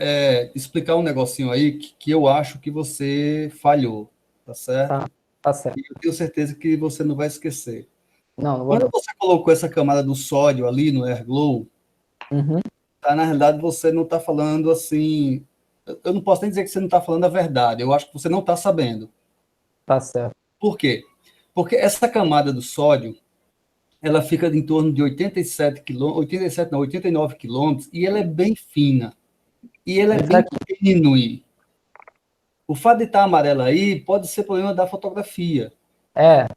S3: explicar um negocinho aí que eu acho que você falhou, tá certo?
S2: Tá certo.
S3: E eu tenho certeza que você não vai esquecer.
S2: Não vou
S3: Quando
S2: não.
S3: você colocou essa camada do sódio ali no Airglow,
S2: Uhum.
S3: na realidade você não está falando assim... Eu não posso nem dizer que você não está falando a verdade, eu acho que você não está sabendo.
S2: Tá certo.
S3: Por quê? Porque essa camada do sódio, ela fica em torno de 87 quilômetros, 87 não, 89 quilômetros, e ela é bem fina. E ela é bem tênue. O fato de estar amarela aí pode ser problema da fotografia. Tá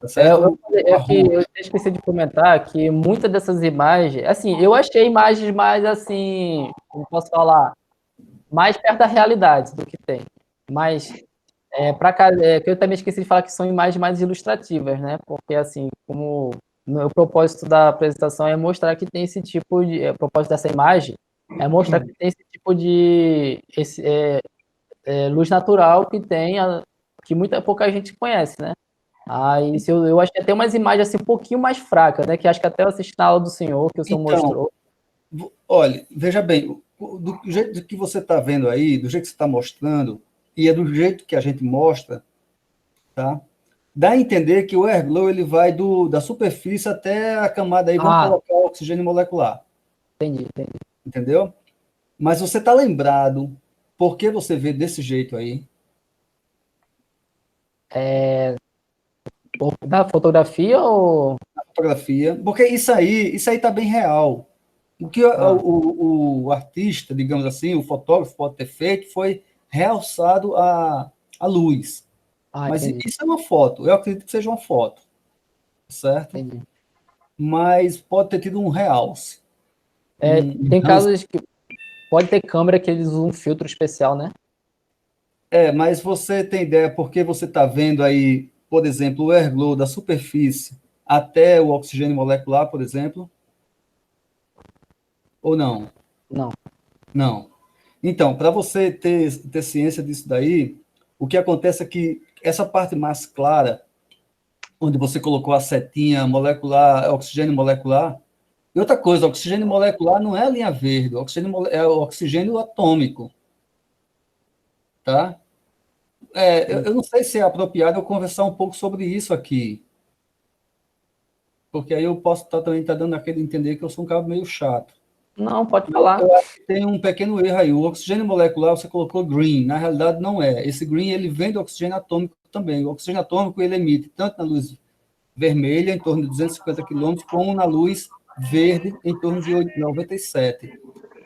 S3: certo?
S2: Eu esqueci de comentar que muitas dessas imagens, assim, eu achei imagens mais assim, como posso falar, mais perto da realidade do que tem. Mas que eu também esqueci de falar que são imagens mais ilustrativas, né? Porque assim, como o propósito da apresentação é mostrar que tem esse tipo de, o propósito dessa imagem é mostrar que tem esse tipo de luz natural que tem que pouca gente conhece, né? Aí eu achei até umas imagens assim um pouquinho mais fracas, né? Que acho que até eu assisti na aula do senhor, que o senhor mostrou.
S3: Olha, veja bem, do jeito que você está vendo aí, do jeito que você está mostrando, e é do jeito que a gente mostra, tá? Dá a entender que o Airglow ele vai da superfície até a camada aí, vamos colocar o oxigênio molecular.
S2: Entendi.
S3: Entendeu? Mas você está lembrado por que você vê desse jeito aí?
S2: Da fotografia ou...
S3: Na fotografia, porque isso aí está bem real. O que o artista, digamos assim, o fotógrafo pode ter feito foi realçado a luz. Mas
S2: entendi.
S3: isso é uma foto, eu acredito que seja uma foto, certo?
S2: Entendi.
S3: Mas pode ter tido um realce.
S2: Tem casos que pode ter câmera que eles usam um filtro especial, né?
S3: Mas você tem ideia porque você está vendo aí, por exemplo, o airglow da superfície até o oxigênio molecular, por exemplo? Ou não?
S2: Não.
S3: Não. Então, para você ter ciência disso daí, o que acontece é que essa parte mais clara, onde você colocou a setinha molecular, oxigênio molecular, e outra coisa, oxigênio molecular não é a linha verde, é o oxigênio atômico. Tá? Eu não sei se é apropriado eu conversar um pouco sobre isso aqui, porque aí eu posso também estar dando aquele entender que eu sou um cara meio chato.
S2: Não, pode falar.
S3: Eu acho que tem um pequeno erro aí. O oxigênio molecular você colocou green, na realidade não é. Esse green ele vem do oxigênio atômico também. O oxigênio atômico ele emite tanto na luz vermelha, em torno de 250 quilômetros, como na luz verde, em torno de 97.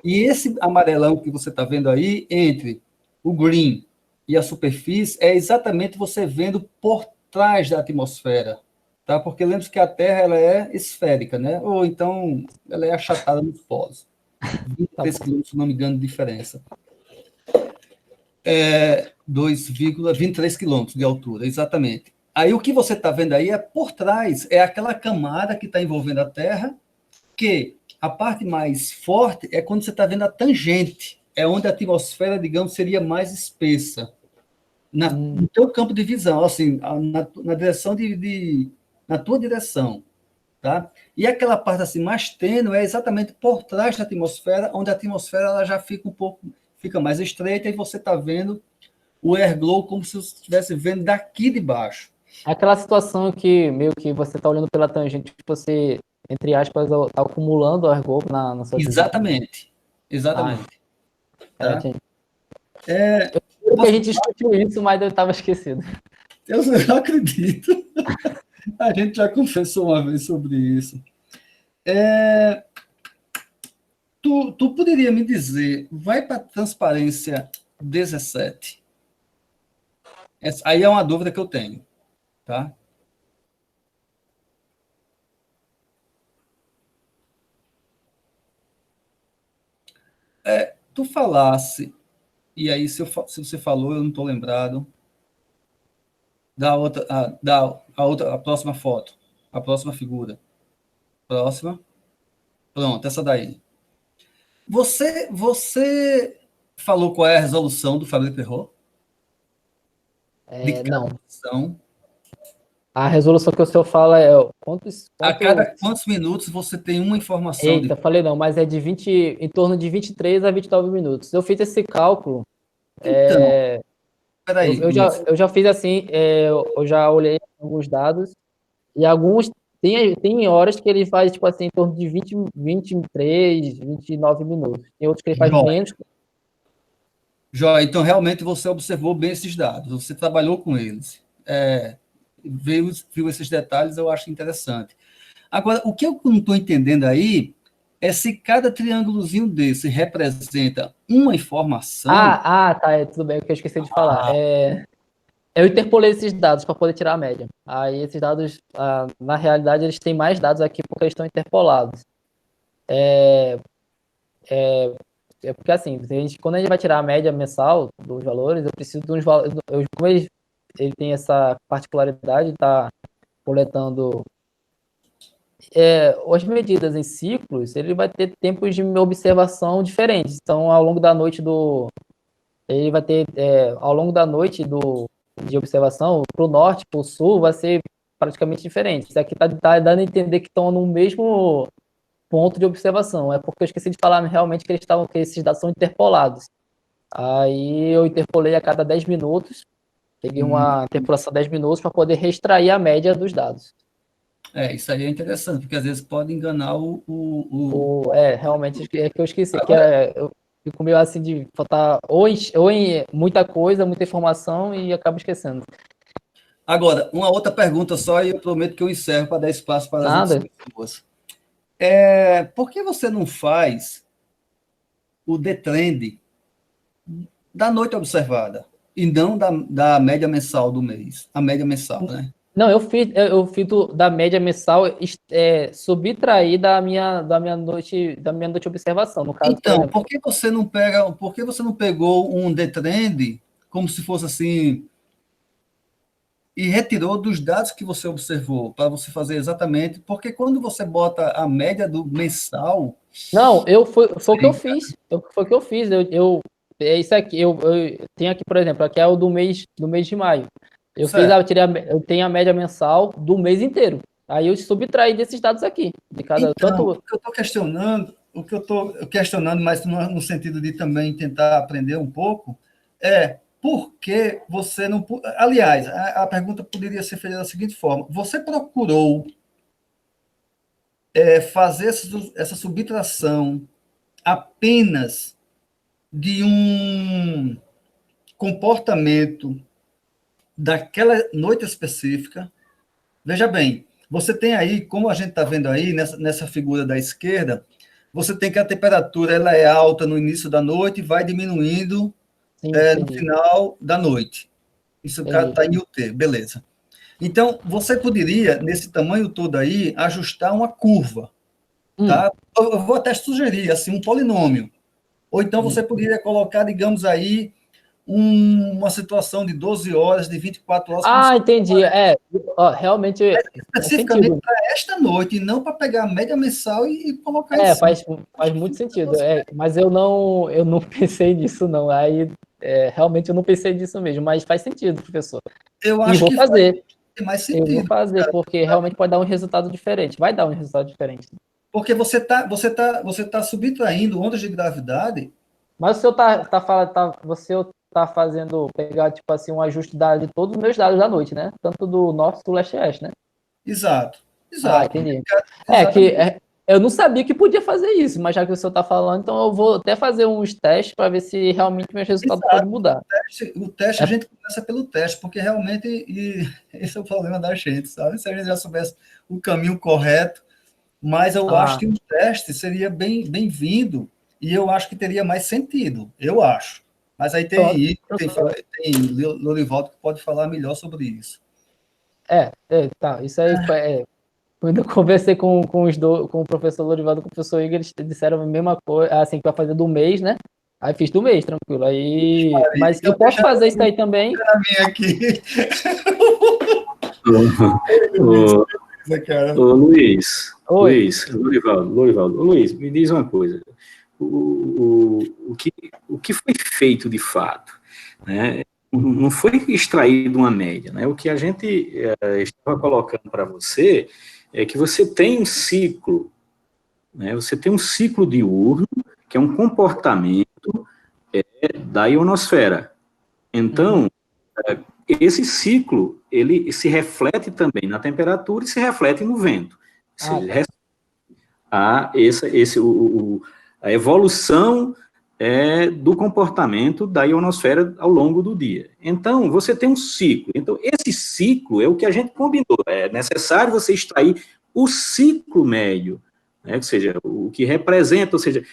S3: E esse amarelão que você está vendo aí, entre o green e a superfície, é exatamente você vendo por trás da atmosfera. Tá? Porque lembre-se que a Terra ela é esférica, né? Ou então ela é achatada nos polos. 23 quilômetros, se não me engano, de diferença. 2,23 quilômetros de altura, exatamente. Aí o que você está vendo aí é por trás, é aquela camada que está envolvendo a Terra, que a parte mais forte é quando você está vendo a tangente, é onde a atmosfera, digamos, seria mais espessa. No teu campo de visão, assim, na direção na tua direção, tá? E aquela parte assim mais tênue é exatamente por trás da atmosfera, onde a atmosfera ela já fica fica mais estreita e você está vendo o airglow como se você estivesse vendo daqui de baixo.
S2: É aquela situação que meio que você está olhando pela tangente, que você, entre aspas, está acumulando o airglow na sua visão.
S3: Exatamente. Exatamente. Tá?
S2: Gente.
S3: É,
S2: Eu que a gente discutiu isso, mas eu estava esquecido.
S3: eu não acredito. A gente já conversou uma vez sobre isso. Tu poderia me dizer, vai para transparência 17. Aí é uma dúvida que eu tenho, tá? Tu falasse, e aí se você falou, eu não estou lembrado, a próxima foto, a próxima figura. Próxima. Pronto, essa daí. Você falou qual é a resolução do Fabrício Perrot?
S2: Não.
S3: Resolução.
S2: A resolução que o senhor fala é
S3: A cada quantos minutos você tem uma informação?
S2: Eita, falei não, mas é de 20, em torno de 23 a 29 minutos. Eu fiz esse cálculo.
S3: Então, peraí.
S2: Eu já fiz assim, eu já olhei alguns dados, e alguns tem horas que ele faz, tipo assim, em torno de 23, 29 minutos. Tem outros que ele faz menos.
S3: Jó, então realmente você observou bem esses dados, você trabalhou com eles. Viu esses detalhes, eu acho interessante. Agora, o que eu não estou entendendo aí é se cada triângulozinho desse representa uma informação.
S2: Tá, tudo bem, o que eu esqueci de falar. Eu interpolei esses dados para poder tirar a média. Aí esses dados, na realidade, eles têm mais dados aqui porque eles estão interpolados. Porque assim, quando a gente vai tirar a média mensal dos valores, eu preciso de uns valores. Como ele tem essa particularidade de estar coletando as medidas em ciclos, ele vai ter tempos de observação diferentes. Então, ao longo da noite ele vai ter, ao longo da noite de observação, para o norte, para o sul, vai ser praticamente diferente. Isso aqui está dando a entender que estão no mesmo ponto de observação. É porque eu esqueci de falar realmente que esses dados são interpolados. Aí eu interpolei a cada 10 minutos, peguei uma interpolação de 10 minutos para poder reextrair a média dos dados.
S3: Isso aí é interessante, porque às vezes pode enganar
S2: realmente é que eu esqueci, eu fico meio assim de faltar ou em muita coisa, muita informação e acabo esquecendo.
S3: Agora, uma outra pergunta só e eu prometo que eu encerro para dar espaço para as outras pessoas. Por que você não faz o D-Trend da noite observada e não da média mensal do mês? A média mensal, né?
S2: Não, eu fiz da média mensal subtrair da minha noite de observação, no caso.
S3: Então, por que você não pegou um D-Trend como se fosse assim e retirou dos dados que você observou para você fazer exatamente? Porque quando você bota a média do mensal.
S2: Não, foi o que eu fiz. Foi o que eu fiz. É isso aqui. Eu tenho aqui, por exemplo, aqui é o do mês de maio. Eu tenho a média mensal do mês inteiro. Aí eu subtraí desses dados aqui. De cada
S3: então, o que eu estou questionando, mas no sentido de também tentar aprender um pouco, por que você não. Aliás, a pergunta poderia ser feita da seguinte forma: você procurou fazer essa subtração apenas de um comportamento daquela noite específica? Veja bem, você tem aí, como a gente está vendo aí, nessa figura da esquerda, você tem que a temperatura ela é alta no início da noite e vai diminuindo no final da noite. Isso está em UT, beleza. Então, você poderia, nesse tamanho todo aí, ajustar uma curva. Tá? Eu vou até sugerir, assim, um polinômio. Ou então você poderia colocar, digamos aí, uma situação de 12 horas, de 24 horas.
S2: Entendi. Realmente.
S3: Especificamente para esta noite, e não para pegar a média mensal e colocar isso.
S2: Faz muito sentido. Mas eu não pensei nisso, não. Aí, realmente, eu não pensei nisso mesmo. Mas faz sentido, professor.
S3: Eu acho
S2: vou fazer.
S3: Mais sentido.
S2: Eu vou fazer, cara, porque realmente pode dar um resultado diferente. Vai dar um resultado diferente.
S3: Porque você tá subtraindo ondas de gravidade.
S2: Mas o senhor tá fazendo, pegar, tipo assim, um ajuste de todos os meus dados da noite, né? Tanto do norte, do leste e oeste, né?
S3: Exato,
S2: Ah,
S3: exato.
S2: entendi.
S3: Exatamente.
S2: Eu não sabia que podia fazer isso, mas já que o senhor está falando, então eu vou até fazer uns testes para ver se realmente meus resultados podem mudar.
S3: O teste, a
S2: É,
S3: gente começa pelo teste, porque realmente esse é o problema da gente, sabe? Se a gente já soubesse o caminho correto, mas eu acho
S2: ah,
S3: que um teste seria bem-vindo e eu acho que teria mais sentido, eu acho. Mas aí
S2: pronto,
S3: tem,
S2: tranquilo.
S3: tem Lorivaldo que pode falar melhor sobre isso.
S2: Tá. Isso aí quando eu conversei com o professor Lorivaldo e com o professor Igor, eles disseram a mesma coisa, assim, que vai fazer do mês, né? Aí fiz do mês, tranquilo. Aí, mas eu
S3: Então,
S2: posso
S3: deixa
S2: fazer isso aí também.
S3: a minha aqui.
S4: Ô,
S3: Cara.
S4: ô, Luiz,
S2: Oi.
S4: Luiz, Lorivaldo, ô, Luiz, me diz uma coisa. O que foi feito de fato, né? Não foi extraído uma média, né? O que a gente estava colocando para você é que você tem um ciclo, né? Você tem um ciclo diurno, que é um comportamento da ionosfera. Então, esse ciclo, ele se reflete também na temperatura e se reflete no vento. Ou
S2: Ah,
S4: seja,
S2: tá.
S4: a evolução do comportamento da ionosfera ao longo do dia. Então, você tem um ciclo. Então, esse ciclo é o que a gente combinou. É necessário você extrair o ciclo médio, né? Ou seja, o que representa, ou seja,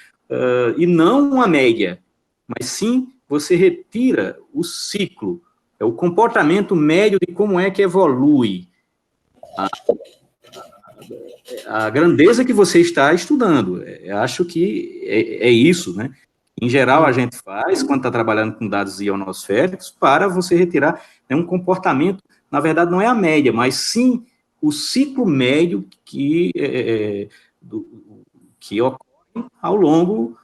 S4: e não uma média, mas sim você retira o ciclo, é o comportamento médio de como é que evolui a grandeza que você está estudando. Eu acho que é isso, né? Em geral, a
S2: Sim.
S4: gente faz, quando está trabalhando com dados ionosféricos, para você retirar um comportamento, na verdade, não é a média, mas sim o ciclo médio que ocorre ao longo,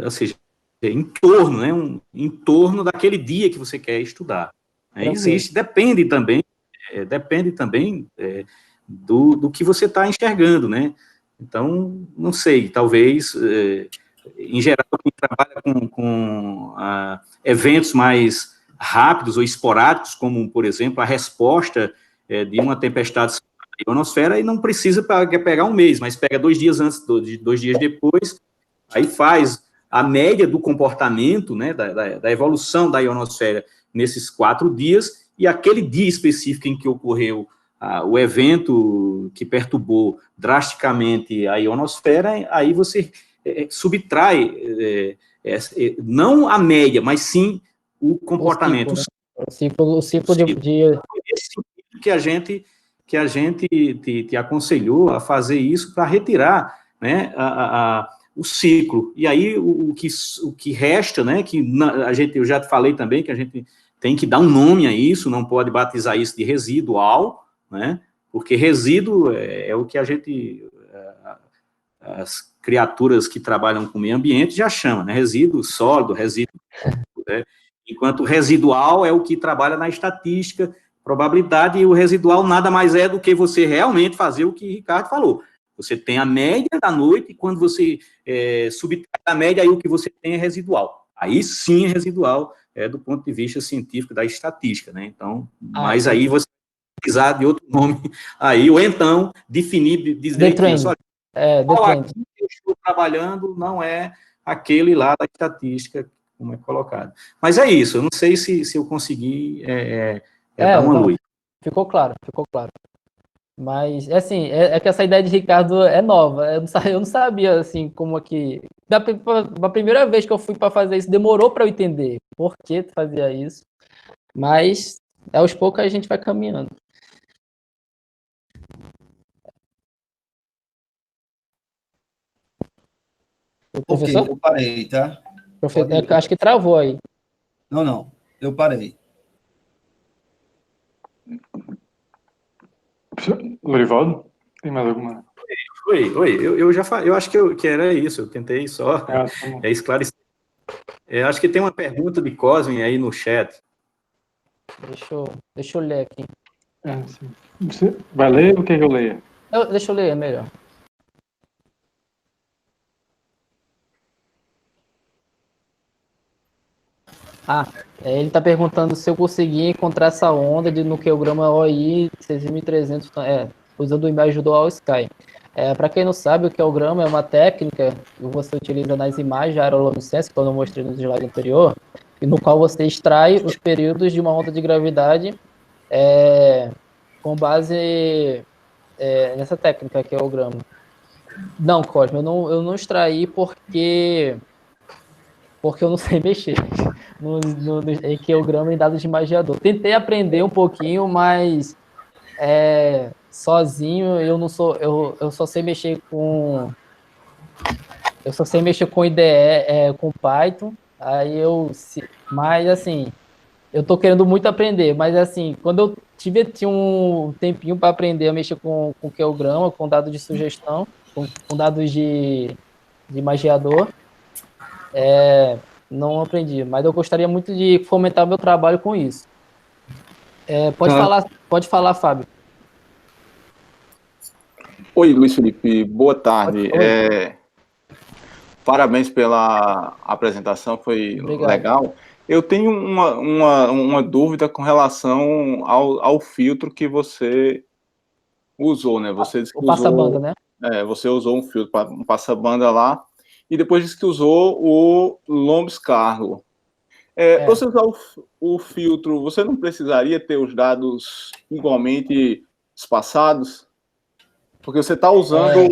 S4: ou seja, em torno, né? Em torno daquele dia que você quer estudar.
S2: Tranquilo.
S4: Existe, depende também do que você está enxergando, né? Então, não sei, talvez, em geral, quem trabalha com eventos mais rápidos ou esporádicos, como, por exemplo, a resposta de uma tempestade na ionosfera, e não precisa pegar um mês, mas pega 2 dias antes, 2 dias depois, aí faz a média do comportamento, né, da evolução da ionosfera nesses 4 dias, e aquele dia específico em que ocorreu o evento que perturbou drasticamente a ionosfera, aí você subtrai, não a média, mas sim o
S2: O
S4: comportamento.
S2: ciclo, né? O ciclo de.
S4: Esse sentido que a gente te aconselhou a fazer isso para retirar, né, o ciclo. E aí o que resta, né, eu já te falei também que a gente tem que dar um nome a isso, não pode batizar isso de residual, né, porque resíduo é o que a gente, as criaturas que trabalham com o meio ambiente já chamam, né, resíduo sólido, resíduo, né, enquanto residual é o que trabalha na estatística, probabilidade, e o residual nada mais é do que você realmente fazer o que o Ricardo falou. Você tem a média da noite, e quando você subtrai a média, aí o que você tem é residual. Aí sim é residual, do ponto de vista científico da estatística, né? Então,
S2: Ah,
S4: mas aí
S2: entendi.
S4: você precisar de outro nome aí, ou então definir
S2: The
S4: direitinho,
S2: Trend.
S4: só
S2: The
S4: qual
S2: Trend.
S4: aqui que eu estou trabalhando não é aquele lá da estatística, como é colocado. Mas é isso, eu não sei se eu consegui dar uma
S2: Não,
S4: luz.
S2: ficou claro, ficou claro. Mas, assim, que essa ideia de Ricardo é nova. Eu não sabia, assim, como é que. Da primeira vez que eu fui para fazer isso, demorou para eu entender por que tu fazia isso. Mas, aos poucos, a gente vai caminhando.
S3: Ok,
S2: Professor?
S3: eu parei, tá? Pode ler.
S2: Acho que travou aí.
S3: Não, eu parei.
S1: Lorivaldo, tem mais alguma?
S4: Oi, eu já falei, eu acho que era isso, eu tentei só
S1: Ah, tá bom.
S4: esclarecer. Acho que tem uma pergunta de Cosme aí no chat.
S2: Deixa eu ler aqui.
S1: Sim. Você vai ler ou quer que eu leia?
S2: Deixa eu ler, é melhor. Ele está perguntando se eu conseguir encontrar essa onda de nucleograma OI 6300, usando o imagem do All Sky. Para quem não sabe, o nucleograma é uma técnica que você utiliza nas imagens de aeroluminescência, que eu não mostrei no slide anterior, no qual você extrai os períodos de uma onda de gravidade com base nessa técnica que é o grama. Não, Cosme, eu não extraí porque eu não sei mexer em QGrama em dados de magiador. Tentei aprender um pouquinho, mas sozinho eu só sei mexer com IDE, com Python. Mas assim, eu tô querendo muito aprender, mas assim, quando eu tinha um tempinho para aprender a mexer com QGrama, com dados de sugestão, com dados de magiador, não aprendi, mas eu gostaria muito de fomentar meu trabalho com isso. Pode falar, Fábio.
S5: Oi, Luiz Felipe, boa tarde.
S2: Oi.
S5: Parabéns pela apresentação, foi
S2: Obrigado.
S5: legal. Eu tenho uma dúvida com relação ao filtro que você usou, né? Você disse que
S2: O passa-banda, né?
S5: você usou um passa-banda lá, e depois disse que usou o Lobscargo. Você usar o filtro, você não precisaria ter os dados igualmente espaçados? Porque você está usando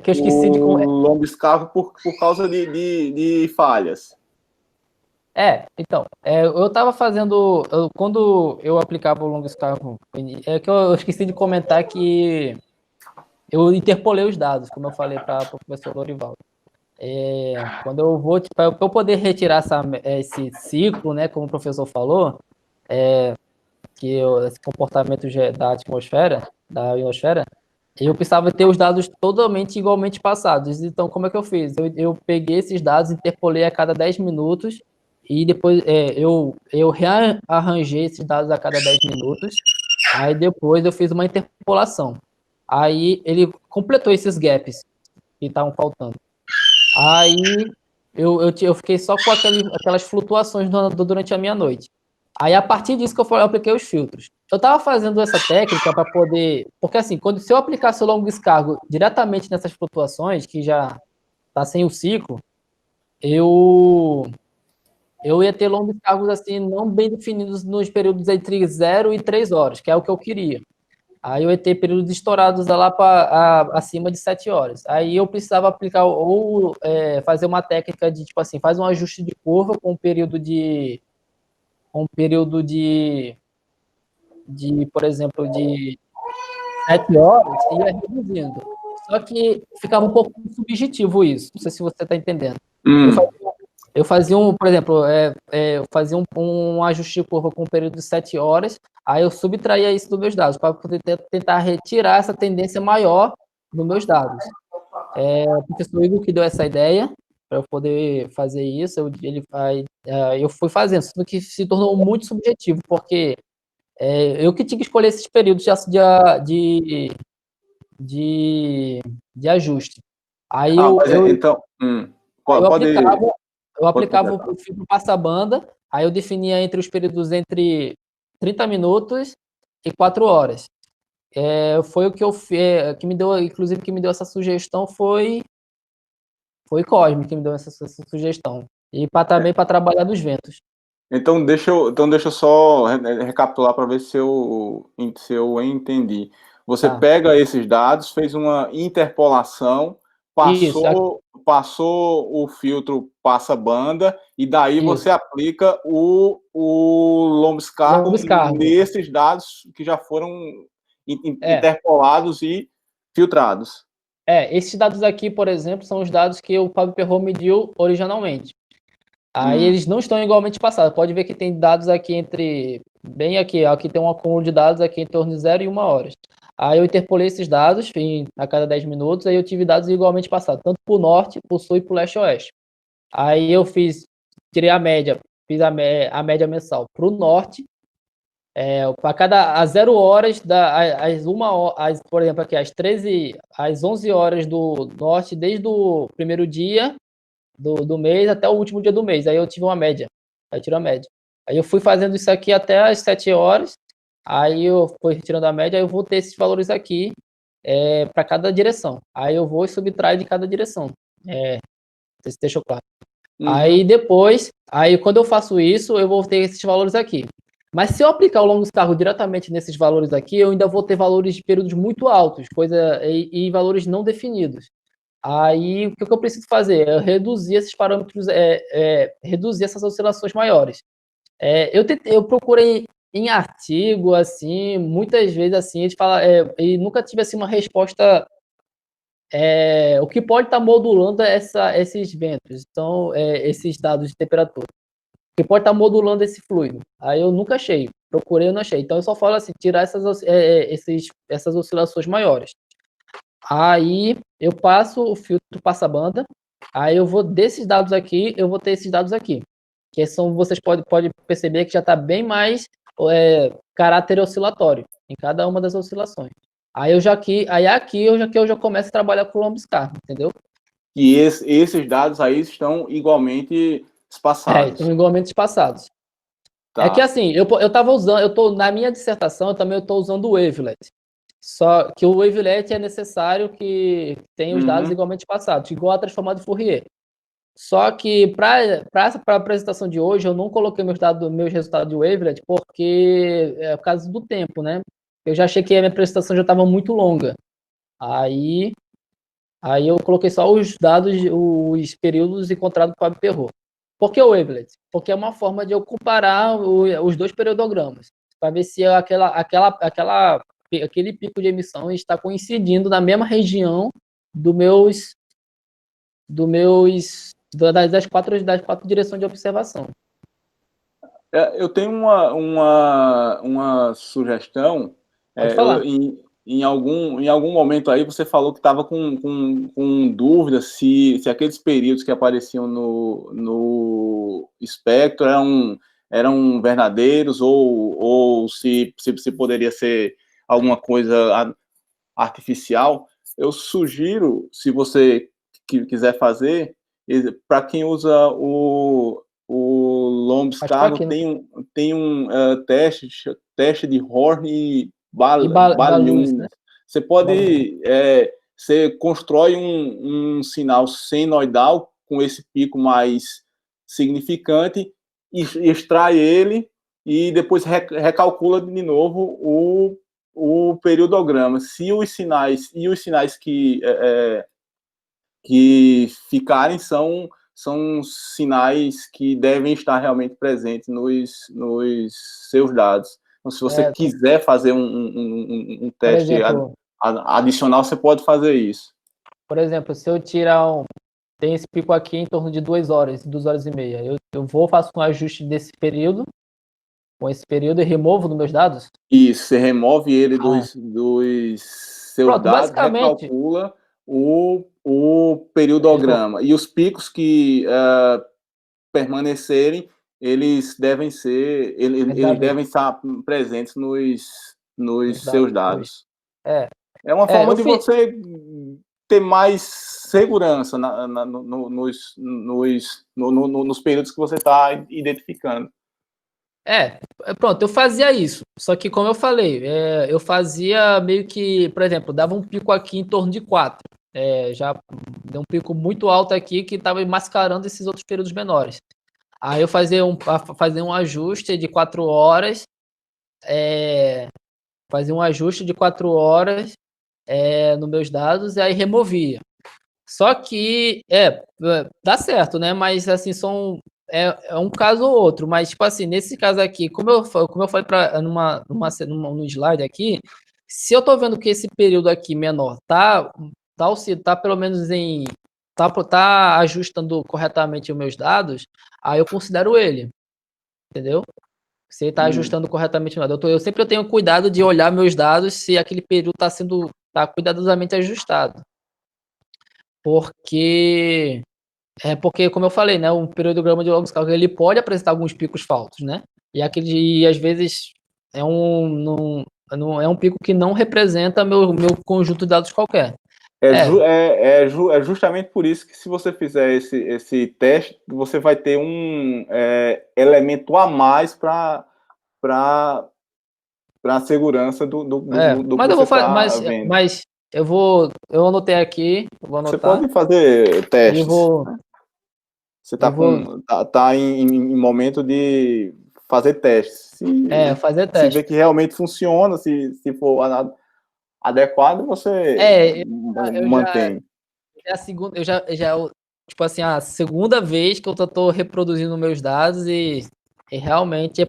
S2: que eu esqueci de...
S5: Lobscargo por causa de falhas.
S2: Então, eu estava fazendo... quando eu aplicava o Lobscargo, que eu esqueci de comentar que eu interpolei os dados, como eu falei para o professor Lorivaldo. Quando eu vou, para eu poder retirar esse ciclo, né, como o professor falou, esse comportamento da atmosfera, da ionosfera, eu precisava ter os dados totalmente igualmente passados. Então, como é que eu fiz? Eu peguei esses dados, interpolei a cada 10 minutos, e depois eu rearranjei esses dados a cada 10 minutos, aí depois eu fiz uma interpolação. Aí ele completou esses gaps que estavam faltando. Aí eu fiquei só com aquelas flutuações durante a minha noite. Aí, a partir disso que eu apliquei os filtros. Eu estava fazendo essa técnica para poder... Porque, assim, se eu aplicasse o longo descargo diretamente nessas flutuações, que já está sem o ciclo, eu ia ter longos descargos, assim, não bem definidos nos períodos entre 0 e 3 horas, que é o que eu queria. Aí eu ia ter períodos estourados lá para acima de 7 horas. Aí eu precisava aplicar ou fazer uma técnica de, tipo assim, faz um ajuste de curva com um período de, por exemplo, de 7 horas e ia reduzindo. Só que ficava um pouco subjetivo isso. Não sei se você está entendendo. Eu fazia por exemplo, eu fazia um ajuste de curva com um período de 7 horas, aí eu subtraía isso dos meus dados, para poder tentar retirar essa tendência maior dos meus dados. O professor Igor que deu essa ideia, para eu poder fazer isso, eu fui fazendo, sendo que se tornou muito subjetivo, porque eu que tinha que escolher esses períodos de ajuste. Aí eu aplicava o filtro passa-banda, aí eu definia entre os períodos entre 30 minutos e 4 horas. Foi o que eu fiz, inclusive, que me deu essa sugestão foi Cosme, que me deu essa sugestão. E também para trabalhar nos ventos.
S5: Então deixa eu só recapitular para ver se eu entendi. Você pega esses dados, fez uma interpolação, passou o filtro passa-banda, e daí você aplica o Lobscargo nesses dados que já foram interpolados e filtrados.
S2: Esses dados aqui, por exemplo, são os dados que o Fábio Perrot mediu originalmente. Aí eles não estão igualmente passados. Pode ver que tem dados aqui bem aqui tem um acúmulo de dados aqui em torno de 0 e 1 hora. Aí eu interpolei esses dados a cada 10 minutos, aí eu tive dados igualmente passados, tanto para o norte, para o sul e para o leste-oeste. Aí eu tirei a média, fiz a média mensal para o norte, às 0 horas, por exemplo, aqui, às 11 horas do norte, desde o primeiro dia, do mês até o último dia do mês. Aí eu tive uma média. Aí eu tiro a média. Aí eu fui fazendo isso aqui até as 7 horas. Aí eu fui retirando a média, aí eu vou ter esses valores aqui para cada direção. Aí eu vou e subtraio de cada direção. Não sei se deixou claro. Aí depois, quando eu faço isso, eu vou ter esses valores aqui. Mas se eu aplicar o longos cargo diretamente nesses valores aqui, eu ainda vou ter valores de períodos muito altos, e valores não definidos. Aí, o que eu preciso fazer? É reduzir esses parâmetros, reduzir essas oscilações maiores. Eu procurei em artigo, assim, muitas vezes, assim, a gente fala, e nunca tive, assim, uma resposta, o que pode estar modulando esses ventos, então, esses dados de temperatura, o que pode estar modulando esse fluido. Aí eu nunca achei, procurei e não achei. Então, eu só falo assim, tirar essas oscilações maiores. Aí eu passo o filtro passa-banda, aí eu vou desses dados aqui, eu vou ter esses dados aqui, que são, vocês podem perceber que já está bem mais caráter oscilatório em cada uma das oscilações. Aí aqui eu já começo a trabalhar com o Lambda, entendeu?
S5: E esses dados aí estão igualmente espaçados.
S2: Estão igualmente espaçados.
S5: Tá.
S2: É que assim, eu estava usando, na minha dissertação, eu também estou usando o Wavelet. Só que o Wavelet é necessário que tenha os dados igualmente espaçados, igual a transformada de Fourier. Só que para a apresentação de hoje, eu não coloquei meus resultados de Wavelet, porque por causa do tempo, né? Eu já achei que a minha apresentação já estava muito longa. Aí eu coloquei só os dados, os períodos encontrados com o Fábio Perrot. Por que o Wavelet? Porque é uma forma de eu comparar os dois periodogramas, para ver se aquele pico de emissão está coincidindo na mesma região das quatro direções de observação.
S5: Eu tenho uma sugestão.
S2: Pode falar.
S5: Em algum momento aí você falou que estava com dúvida se aqueles períodos que apareciam no espectro eram verdadeiros ou se poderia ser alguma coisa artificial. Eu sugiro, se você quiser fazer, para quem usa o Lambda, tem um teste de Horn e Baliuns. Né? Você pode, você constrói um sinal senoidal com esse pico mais significante, e extrai ele e depois recalcula de novo o periodograma. Se os sinais que ficarem são sinais que devem estar realmente presentes nos seus dados. Então, se você quiser fazer um teste adicional, você pode fazer isso.
S2: Por exemplo, se eu tirar tem esse pico aqui em torno de 2 horas e meia, eu faço um ajuste desse período, com esse período, e removo nos meus dados?
S5: Isso, você remove ele dos seus dados, recalcula o periodograma. E os picos que permanecerem, eles devem estar presentes nos seus dados. É uma forma de você ter mais segurança nos períodos que você está identificando.
S2: Pronto, eu fazia isso, só que como eu falei, eu fazia meio que, por exemplo, dava um pico aqui em torno de 4, já deu um pico muito alto aqui que estava mascarando esses outros períodos menores. Aí eu fazia um ajuste de 4 horas, nos meus dados, e aí removia. Só que, dá certo, né? Mas, assim, é um caso ou outro, mas, tipo assim, nesse caso aqui, como eu falei no slide aqui, se eu tô vendo que esse período aqui menor tá pelo menos tá ajustando corretamente os meus dados, aí eu considero ele, entendeu? Se ele tá ajustando corretamente o dado. Eu sempre tenho cuidado de olhar meus dados se aquele período tá cuidadosamente ajustado. Porque, como eu falei, né, o periodograma de longos cargo, ele pode apresentar alguns picos falsos, né? E às vezes é um pico que não representa meu conjunto de dados qualquer.
S5: É justamente por isso que, se você fizer esse teste, você vai ter um elemento a mais para a segurança do que
S2: Mas eu
S5: você
S2: vou fazer,
S5: está vendo.
S2: mas eu anotei aqui, eu vou
S5: Você
S2: anotar
S5: pode fazer
S2: e
S5: testes.
S2: vou,
S5: Você
S2: e
S5: está
S2: vou,
S5: em momento de fazer testes.
S2: fazer
S5: Se vê
S2: teste.
S5: que realmente funciona, se for adequado, você
S2: É, eu já,
S5: mantém.
S2: é a segunda, tipo assim, a segunda vez que eu tô reproduzindo meus dados e realmente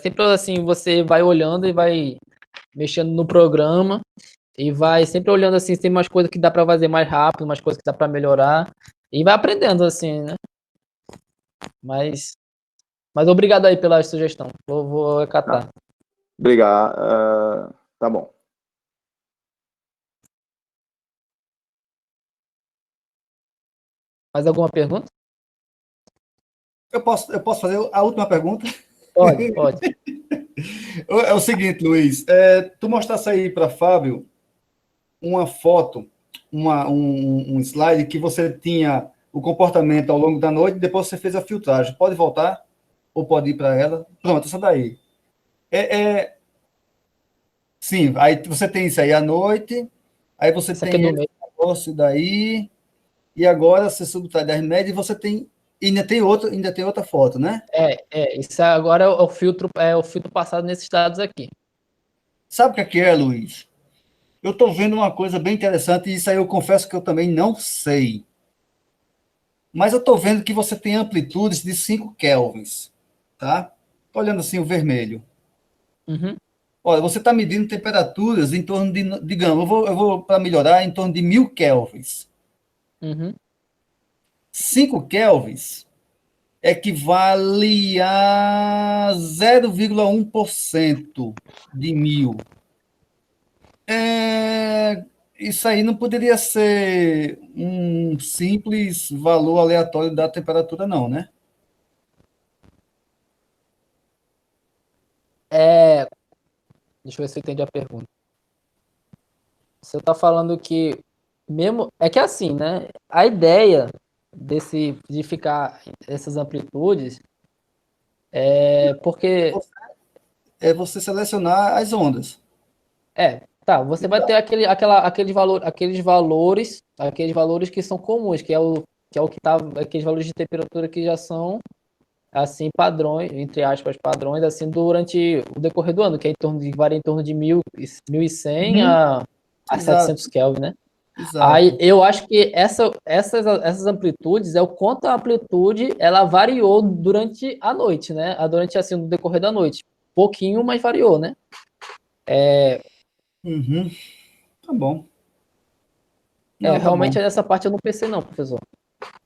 S2: sempre assim, você vai olhando e vai mexendo no programa e vai sempre olhando assim, se tem umas coisas que dá para fazer mais rápido, umas coisas que dá para melhorar e vai aprendendo assim, né? Mas, mas obrigado aí pela sugestão. Vou
S5: Tá.
S2: acatar.
S5: Obrigado. Tá bom.
S2: Mais alguma pergunta?
S3: Eu posso fazer a última pergunta?
S2: Pode.
S3: É o seguinte, Luiz, tu mostrasse aí para Fábio uma foto, um slide que você tinha o comportamento ao longo da noite, depois você fez a filtragem. Pode voltar? Ou pode ir para ela? Pronto, essa daí. Sim, aí você tem isso aí à noite, aí você
S2: Isso aqui
S3: tem
S2: no
S3: esse
S2: meio.
S3: negócio daí, e agora você subtrai 10 médias e você tem. Ainda tem outra foto, né?
S2: Isso agora é o filtro passado nesses dados aqui.
S3: Sabe o que é, Luiz? Eu estou vendo uma coisa bem interessante, e isso aí eu confesso que eu também não sei. Mas eu estou vendo que você tem amplitudes de 5 kelvins, tá? Tô olhando assim o vermelho.
S2: Uhum,
S3: Olha, você está medindo temperaturas em torno de, digamos, eu vou para melhorar, em torno de 1000 kelvins.
S2: uhum.
S3: 5 kelvins equivale a 0,1% de 1000. Isso aí não poderia ser um simples valor aleatório da temperatura, não, né?
S2: Deixa eu ver se eu entendi a pergunta. Você está falando que mesmo é que assim, né? A ideia de ficar essas amplitudes é porque
S3: É você selecionar as ondas.
S2: tá, você vai ter aqueles valores que são comuns, que é o que tá, aqueles valores de temperatura que já são assim padrões, entre aspas, padrões assim durante o decorrer do ano, que é varia em torno de 1100
S3: Uhum.
S2: a
S3: Exato,
S2: 700 Kelvin, né? Aí
S3: exato.
S2: eu acho que essas amplitudes é o quanto a amplitude ela variou durante a noite, né? Durante assim no decorrer da noite, pouquinho, mas variou, né?
S3: Uhum. Tá bom. Não, tá bom.
S2: Realmente nessa parte eu não pensei não, professor.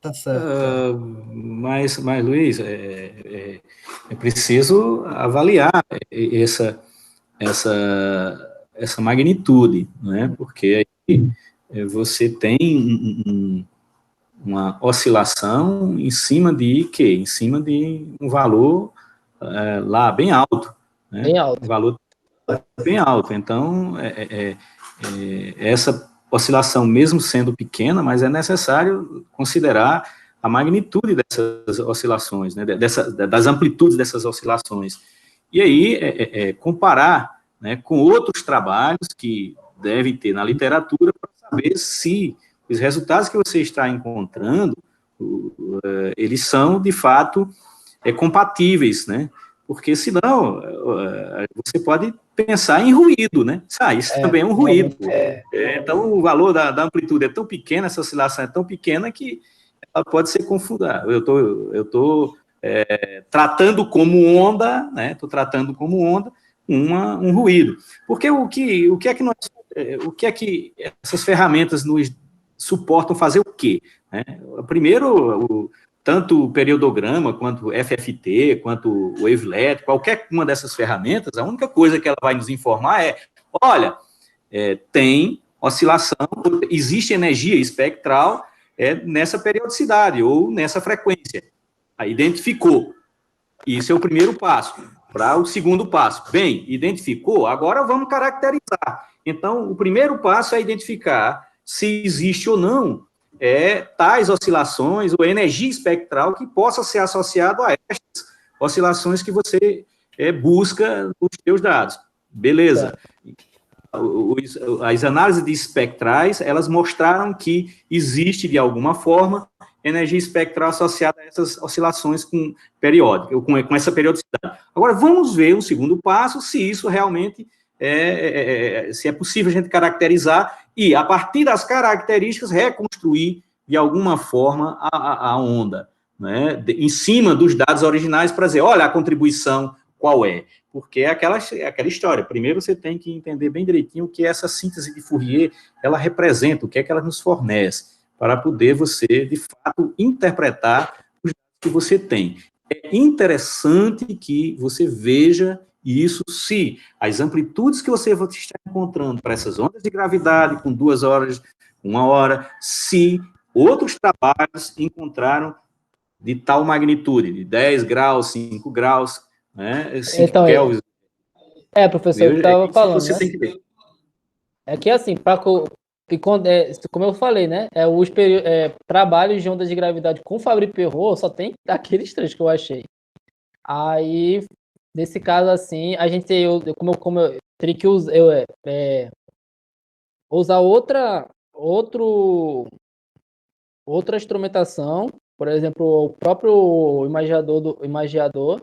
S3: Tá certo, cara.
S4: Mas, Luiz, é preciso avaliar essa magnitude, né? Porque aí você tem uma oscilação em cima de quê? Em cima de um valor lá bem alto, né?
S2: Bem
S4: Um
S2: alto.
S4: valor bem alto. Então, essa oscilação, mesmo sendo pequena, mas é necessário considerar a magnitude dessas oscilações, né, das amplitudes dessas oscilações. E aí, comparar, né, com outros trabalhos que devem ter na literatura para saber se os resultados que você está encontrando, eles são, de fato, compatíveis, né? Porque senão você pode pensar em ruído, né? Isso também é um ruído.
S2: Realmente.
S4: Então, o valor da amplitude é tão pequena, essa oscilação é tão pequena que ela pode ser confundida. Eu tô tratando como onda, né? Estou tratando como onda um ruído. Porque o que é que essas ferramentas nos suportam fazer o quê? Né? Primeiro, tanto o periodograma, quanto o FFT, quanto o wavelet, qualquer uma dessas ferramentas, a única coisa que ela vai nos informar é, olha, tem oscilação, existe energia espectral nessa periodicidade ou nessa frequência. Aí identificou. Isso é o primeiro passo. Para o segundo passo. Bem, identificou, agora vamos caracterizar. Então, o primeiro passo é identificar se existe ou não tais oscilações ou energia espectral que possa ser associado a essas oscilações que você busca nos seus dados. Beleza. As análises de espectrais, elas mostraram que existe, de alguma forma, energia espectral associada a essas oscilações com essa periodicidade. Agora, vamos ver um segundo passo, se isso realmente se é possível a gente caracterizar e, a partir das características, reconstruir, de alguma forma, a onda, né? Em cima dos dados originais, para dizer, olha, a contribuição qual é? Porque é aquela história. Primeiro, você tem que entender bem direitinho o que essa síntese de Fourier, ela representa, o que é que ela nos fornece, para poder você, de fato, interpretar os dados que você tem. É interessante que você veja isso, se as amplitudes que você está encontrando para essas ondas de gravidade, com 2 horas, 1 hora, se outros trabalhos encontraram de tal magnitude, de 10 graus, 5 graus, né, 5
S2: Então,
S4: Kelvin.
S2: professor, eu estava falando,
S4: você
S2: né?
S4: tem que ver.
S2: É que assim, como eu falei, né? Trabalhos de ondas de gravidade com Fabry-Perot só tem aqueles 3 que eu achei. Aí, nesse caso assim, a gente como eu teria que usar outra instrumentação, por exemplo, o próprio imagiador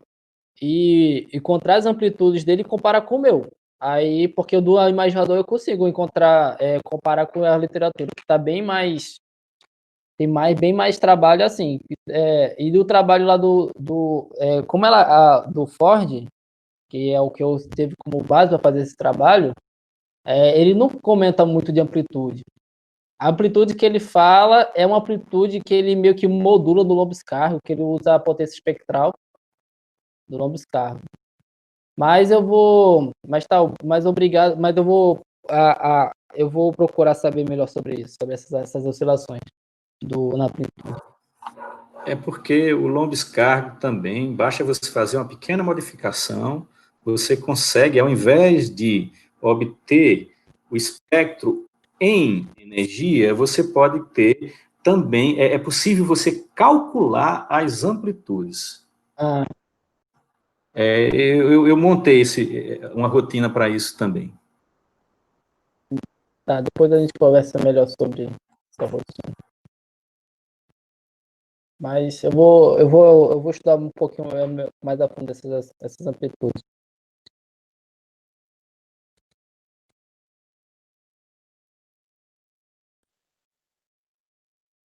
S2: e encontrar as amplitudes dele e comparar com o meu. Aí, porque o do imaginador eu consigo comparar com a literatura, que está bem mais. Tem bem mais trabalho assim. E do trabalho lá do Ford, que é o que eu teve como base para fazer esse trabalho, ele não comenta muito de amplitude. A amplitude que ele fala é uma amplitude que ele meio que modula do Lobscarro, que ele usa a potência espectral do Lobscarro. Mas obrigado, mas eu vou procurar saber melhor sobre isso, sobre essas oscilações na amplitude.
S4: É porque o Lobscarro também, basta você fazer uma pequena modificação, você consegue, ao invés de obter o espectro em energia, você pode ter também, é possível você calcular as amplitudes. Eu montei uma rotina para isso também.
S2: Tá, depois a gente conversa melhor sobre essa rotina. Mas eu vou estudar um pouquinho mais a fundo essas amplitudes.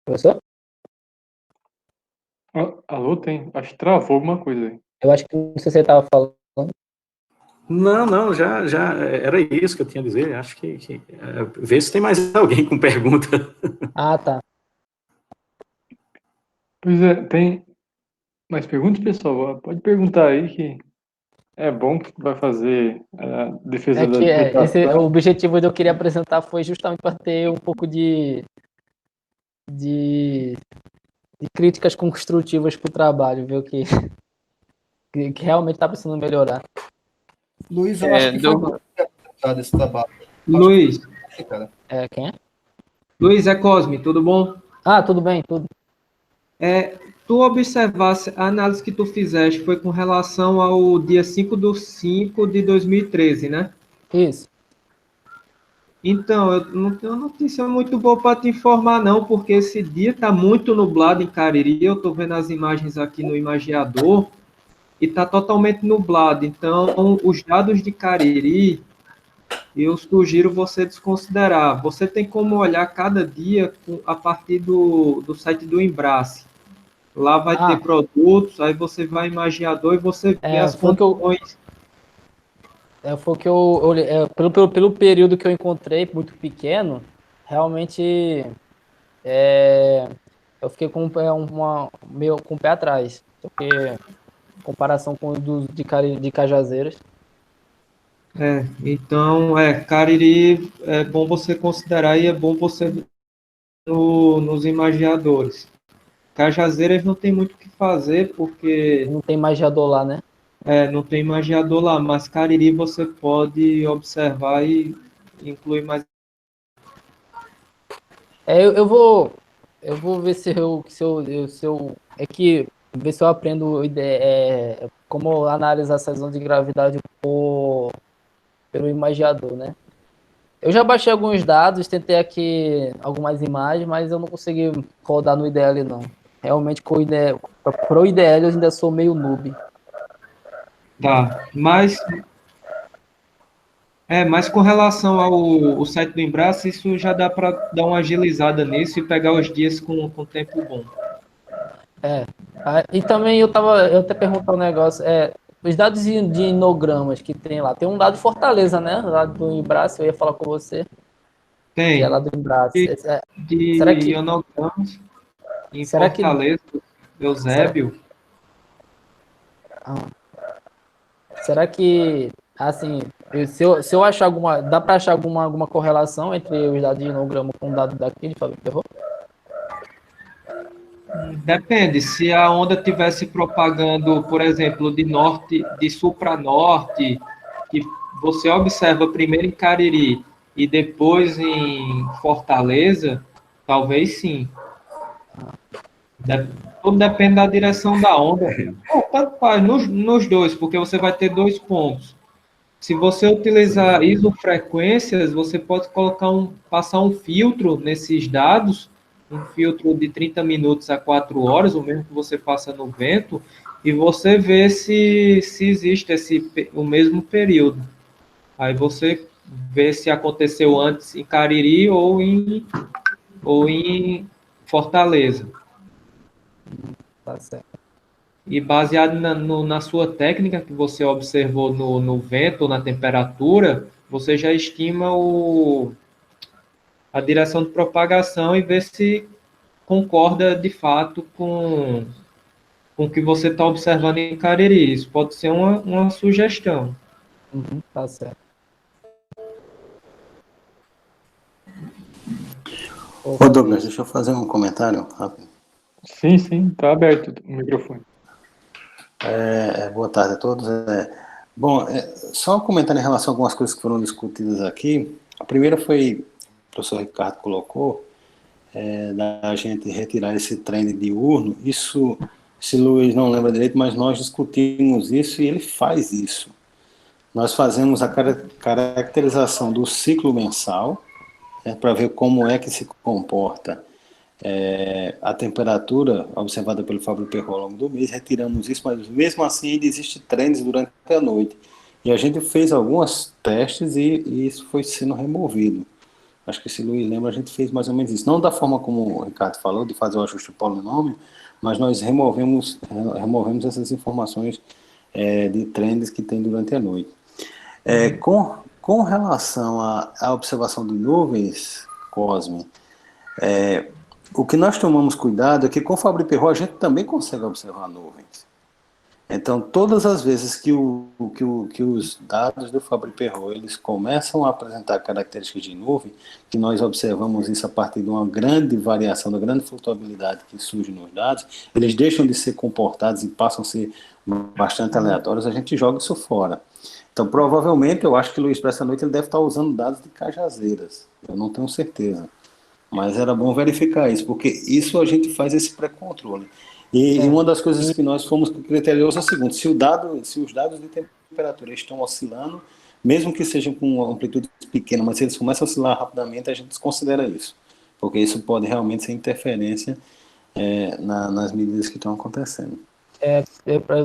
S2: Professor?
S1: Alô, tem? Acho que travou alguma coisa aí.
S2: Eu acho que não sei se você estava falando.
S4: Não, já era isso que eu tinha a dizer. Acho que vê se tem mais alguém com pergunta.
S2: Ah, tá.
S1: Pois é, tem mais perguntas, pessoal? Pode perguntar aí que é bom que vai fazer a defesa da
S2: O
S1: dissertação.
S2: objetivo de eu queria apresentar foi justamente para ter um pouco de críticas construtivas para o trabalho, ver o que realmente está precisando melhorar.
S3: Luiz, eu acho que foi bom esse trabalho.
S6: Luiz.
S2: Quem é?
S6: Luiz, é Cosme, tudo bom?
S2: Ah, tudo bem, tudo.
S6: Tu observasse, a análise que tu fizeste foi com relação ao dia 5/5 de 2013, né?
S2: Isso.
S6: Então, eu não tenho uma notícia muito boa para te informar, não, porque esse dia está muito nublado em Cariri. Eu estou vendo as imagens aqui no Imagiador e está totalmente nublado. Então, os dados de Cariri, eu sugiro você desconsiderar. Você tem como olhar cada dia a partir do site do Embrace. Lá vai ter produtos, aí você vai em Imagiador e você vê as condições.
S2: Foi o que eu olhei. Pelo período que eu encontrei, muito pequeno, realmente eu fiquei meio com o pé atrás. Porque em comparação com os de Cajazeiras.
S6: Então, Cariri é bom você considerar e é bom você nos imagiadores. Cajazeiras não tem muito o que fazer, porque...
S2: Não tem imagiador lá, né?
S6: Não tem imagiador lá, mas Cariri você pode observar e incluir mais.
S2: Eu vou ver se eu é que ver se eu aprendo como analisar essas ondas de gravidade pelo imagiador, né? Eu já baixei alguns dados, tentei aqui algumas imagens, mas eu não consegui rodar no IDL, não. Realmente, pro IDL eu ainda sou meio noob.
S6: Tá, mas com relação ao site do Embrace, isso já dá para dar uma agilizada nisso e pegar os dias com tempo bom.
S2: E também eu até perguntar um negócio, os dados de inogramas que tem lá, tem um dado de Fortaleza, né? Lá do Embrace, eu ia falar com você, que é lá
S6: Tem.
S2: do Embrace.
S6: De,
S2: Será
S6: de
S2: que,
S6: ionogramas em
S2: será que,
S6: Fortaleza,
S2: será,
S6: Eusébio.
S2: ah, será que, assim, se eu achar dá para achar alguma correlação entre os dados de inograma com o dado daqui de Fábio Perro?
S6: Depende, se a onda tivesse propagando, por exemplo, de sul para norte, que você observa primeiro em Cariri e depois em Fortaleza, talvez sim. Tudo depende da direção da onda. Bom, tanto faz, nos dois, porque você vai ter dois pontos. Se você utilizar isofrequências, você pode passar um filtro nesses dados, um filtro de 30 minutos a 4 horas, o mesmo que você passa no vento, e você vê se existe o mesmo período. Aí você vê se aconteceu antes em Cariri ou em Fortaleza.
S2: Tá certo.
S6: E baseado na sua técnica que você observou no vento, na temperatura, você já estima a direção de propagação e vê se concorda de fato com o que você está observando em Cariri. Isso pode ser uma sugestão.
S2: Uhum, tá certo.
S7: Ô, Douglas, deixa eu fazer um comentário rápido.
S1: Sim, tá aberto o microfone.
S7: Boa tarde a todos. Bom, só um comentário em relação a algumas coisas que foram discutidas aqui. A primeira foi, o professor Ricardo colocou, da gente retirar esse trem diurno. Isso, se Luiz não lembra direito, mas nós discutimos isso e ele faz isso. Nós fazemos a caracterização do ciclo mensal, para ver como é que se comporta a temperatura observada pelo Fábio Perro ao longo do mês, retiramos isso, mas mesmo assim ainda existe trends durante a noite. E a gente fez alguns testes e isso foi sendo removido. Acho que se Luiz lembra, a gente fez mais ou menos isso. Não da forma como o Ricardo falou, de fazer o ajuste polinômio, mas nós removemos essas informações de trends que tem durante a noite. Com relação à observação de nuvens, Cosme, o que nós tomamos cuidado é que com o Fabry Perot a gente também consegue observar nuvens. Então, todas as vezes que os dados do Fabry Perot eles começam a apresentar características de nuvem, que nós observamos isso a partir de uma grande variação, da grande flutuabilidade que surge nos dados, eles deixam de ser comportados e passam a ser bastante aleatórios, a gente joga isso fora. Então, provavelmente, eu acho que o Luiz, para essa noite, ele deve estar usando dados de Cajazeiras. Eu não tenho certeza. Mas era bom verificar isso, porque isso a gente faz esse pré-controle. E uma das coisas que nós fomos criteriosos é o seguinte: se os dados de temperatura estão oscilando, mesmo que sejam com uma amplitude pequena, mas se eles começam a oscilar rapidamente, a gente desconsidera isso, porque isso pode realmente ser interferência nas medidas que estão acontecendo.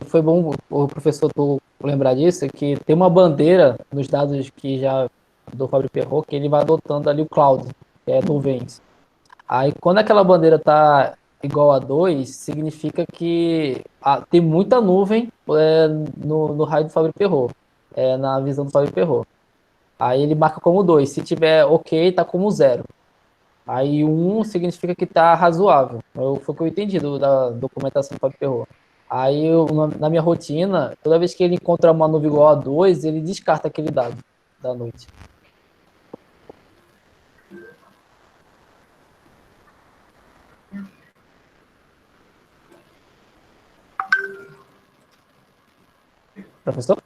S2: Foi bom o professor tu lembrar disso, que tem uma bandeira nos dados que já do Fábio Perrot, que ele vai adotando ali o cloud, que é nuvens. Aí quando aquela bandeira está igual a 2, significa que tem muita nuvem no raio do Fábio Perrot, na visão do Fábio Perrot. Aí ele marca como 2, se tiver ok, tá como 0. Aí 1 significa que tá razoável. Foi o que eu entendi da documentação do Fábio Perrot. Aí, na minha rotina, toda vez que ele encontra uma nuvem igual a 2, ele descarta aquele dado da noite. Professor?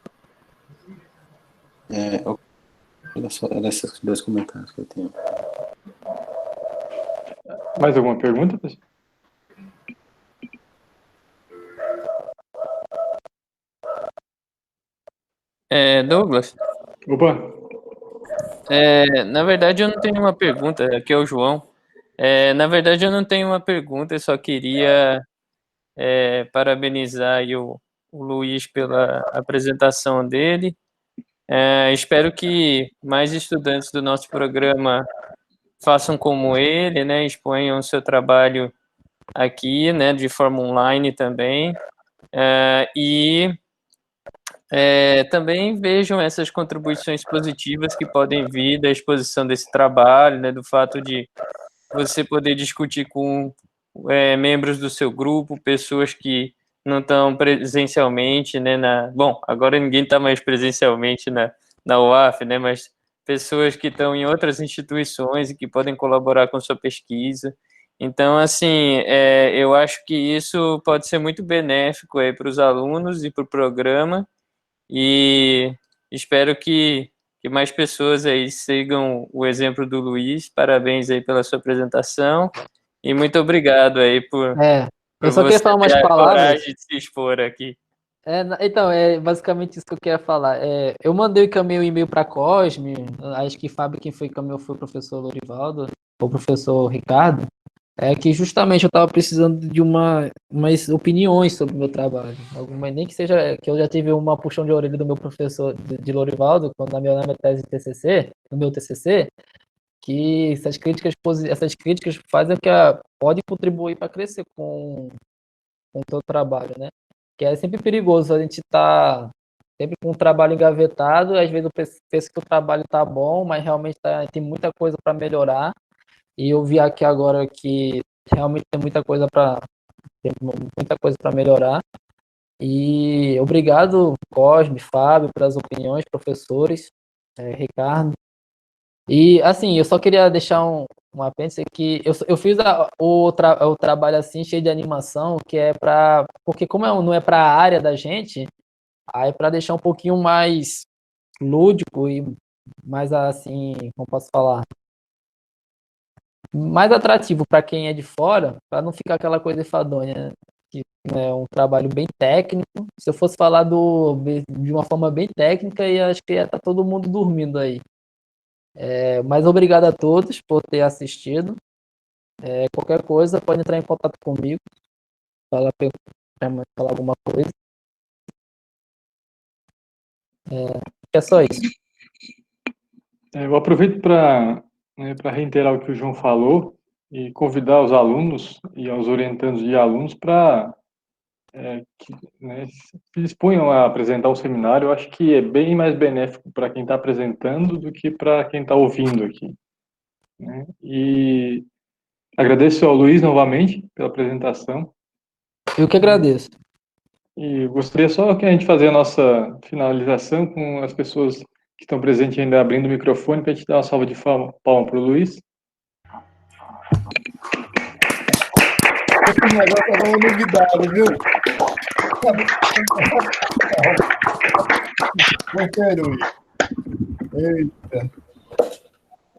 S7: Era esses dois comentários que eu tenho.
S1: Mais alguma pergunta, pessoal?
S8: Douglas,
S1: Opa,
S8: na verdade eu não tenho uma pergunta, aqui é o João. Na verdade eu não tenho uma pergunta, eu só queria parabenizar aí o Luiz pela apresentação dele. Espero que mais estudantes do nosso programa façam como ele, né, exponham o seu trabalho aqui, né, de forma online também, e também vejam essas contribuições positivas que podem vir da exposição desse trabalho, né, do fato de você poder discutir com membros do seu grupo, pessoas que não estão presencialmente, né, bom, agora ninguém está mais presencialmente na UAF, né, mas pessoas que estão em outras instituições e que podem colaborar com sua pesquisa. Então, assim, eu acho que isso pode ser muito benéfico aí para os alunos e para o programa, e espero que mais pessoas aí sigam o exemplo do Luiz. Parabéns aí pela sua apresentação e muito obrigado aí por
S2: Eu só
S8: você
S2: queria falar umas
S8: ter a
S2: palavras.
S8: coragem de se expor aqui.
S2: Então, é basicamente isso que eu queria falar. Eu mandei um e-mail para a Cosme, acho que Fábio quem foi encaminhou foi o professor Lorivaldo, ou o professor Ricardo, que justamente eu estava precisando de umas opiniões sobre o meu trabalho. Alguma, nem que seja que eu já tive uma puxão de orelha do meu professor de Lorivaldo, quando na minha tese de TCC, no meu TCC, que essas críticas fazem que pode contribuir para crescer com o teu trabalho, né? Que é sempre perigoso a gente estar sempre com o trabalho engavetado, às vezes eu penso que o trabalho está bom, mas realmente tem muita coisa para melhorar. E eu vi aqui agora que realmente tem muita coisa para melhorar. E obrigado, Cosme, Fábio, pelas opiniões, professores, Ricardo. E, assim, eu só queria deixar um apêndice que eu fiz o trabalho, assim, cheio de animação, que é para... Porque como não é para a área da gente, aí para deixar um pouquinho mais lúdico e mais, assim, como posso falar? Mais atrativo para quem é de fora, para não ficar aquela coisa enfadonha, né? Que é um trabalho bem técnico. Se eu fosse falar de uma forma bem técnica, acho que ia estar todo mundo dormindo aí. Mas obrigado a todos por ter assistido. Qualquer coisa, pode entrar em contato comigo, falar alguma coisa. É só isso.
S1: eu aproveito para reiterar o que o João falou e convidar os alunos e aos orientandos de alunos para que se disponham a apresentar o seminário. Eu acho que é bem mais benéfico para quem está apresentando do que para quem está ouvindo aqui, né? E agradeço ao Luiz novamente pela apresentação.
S2: Eu que agradeço.
S1: E gostaria só que a gente fazer a nossa finalização com as pessoas que estão presentes ainda abrindo o microfone para a gente dar uma salva de palma para o Luiz.
S3: Esse negócio é uma novidade, viu? Gostei, Luiz. Eita.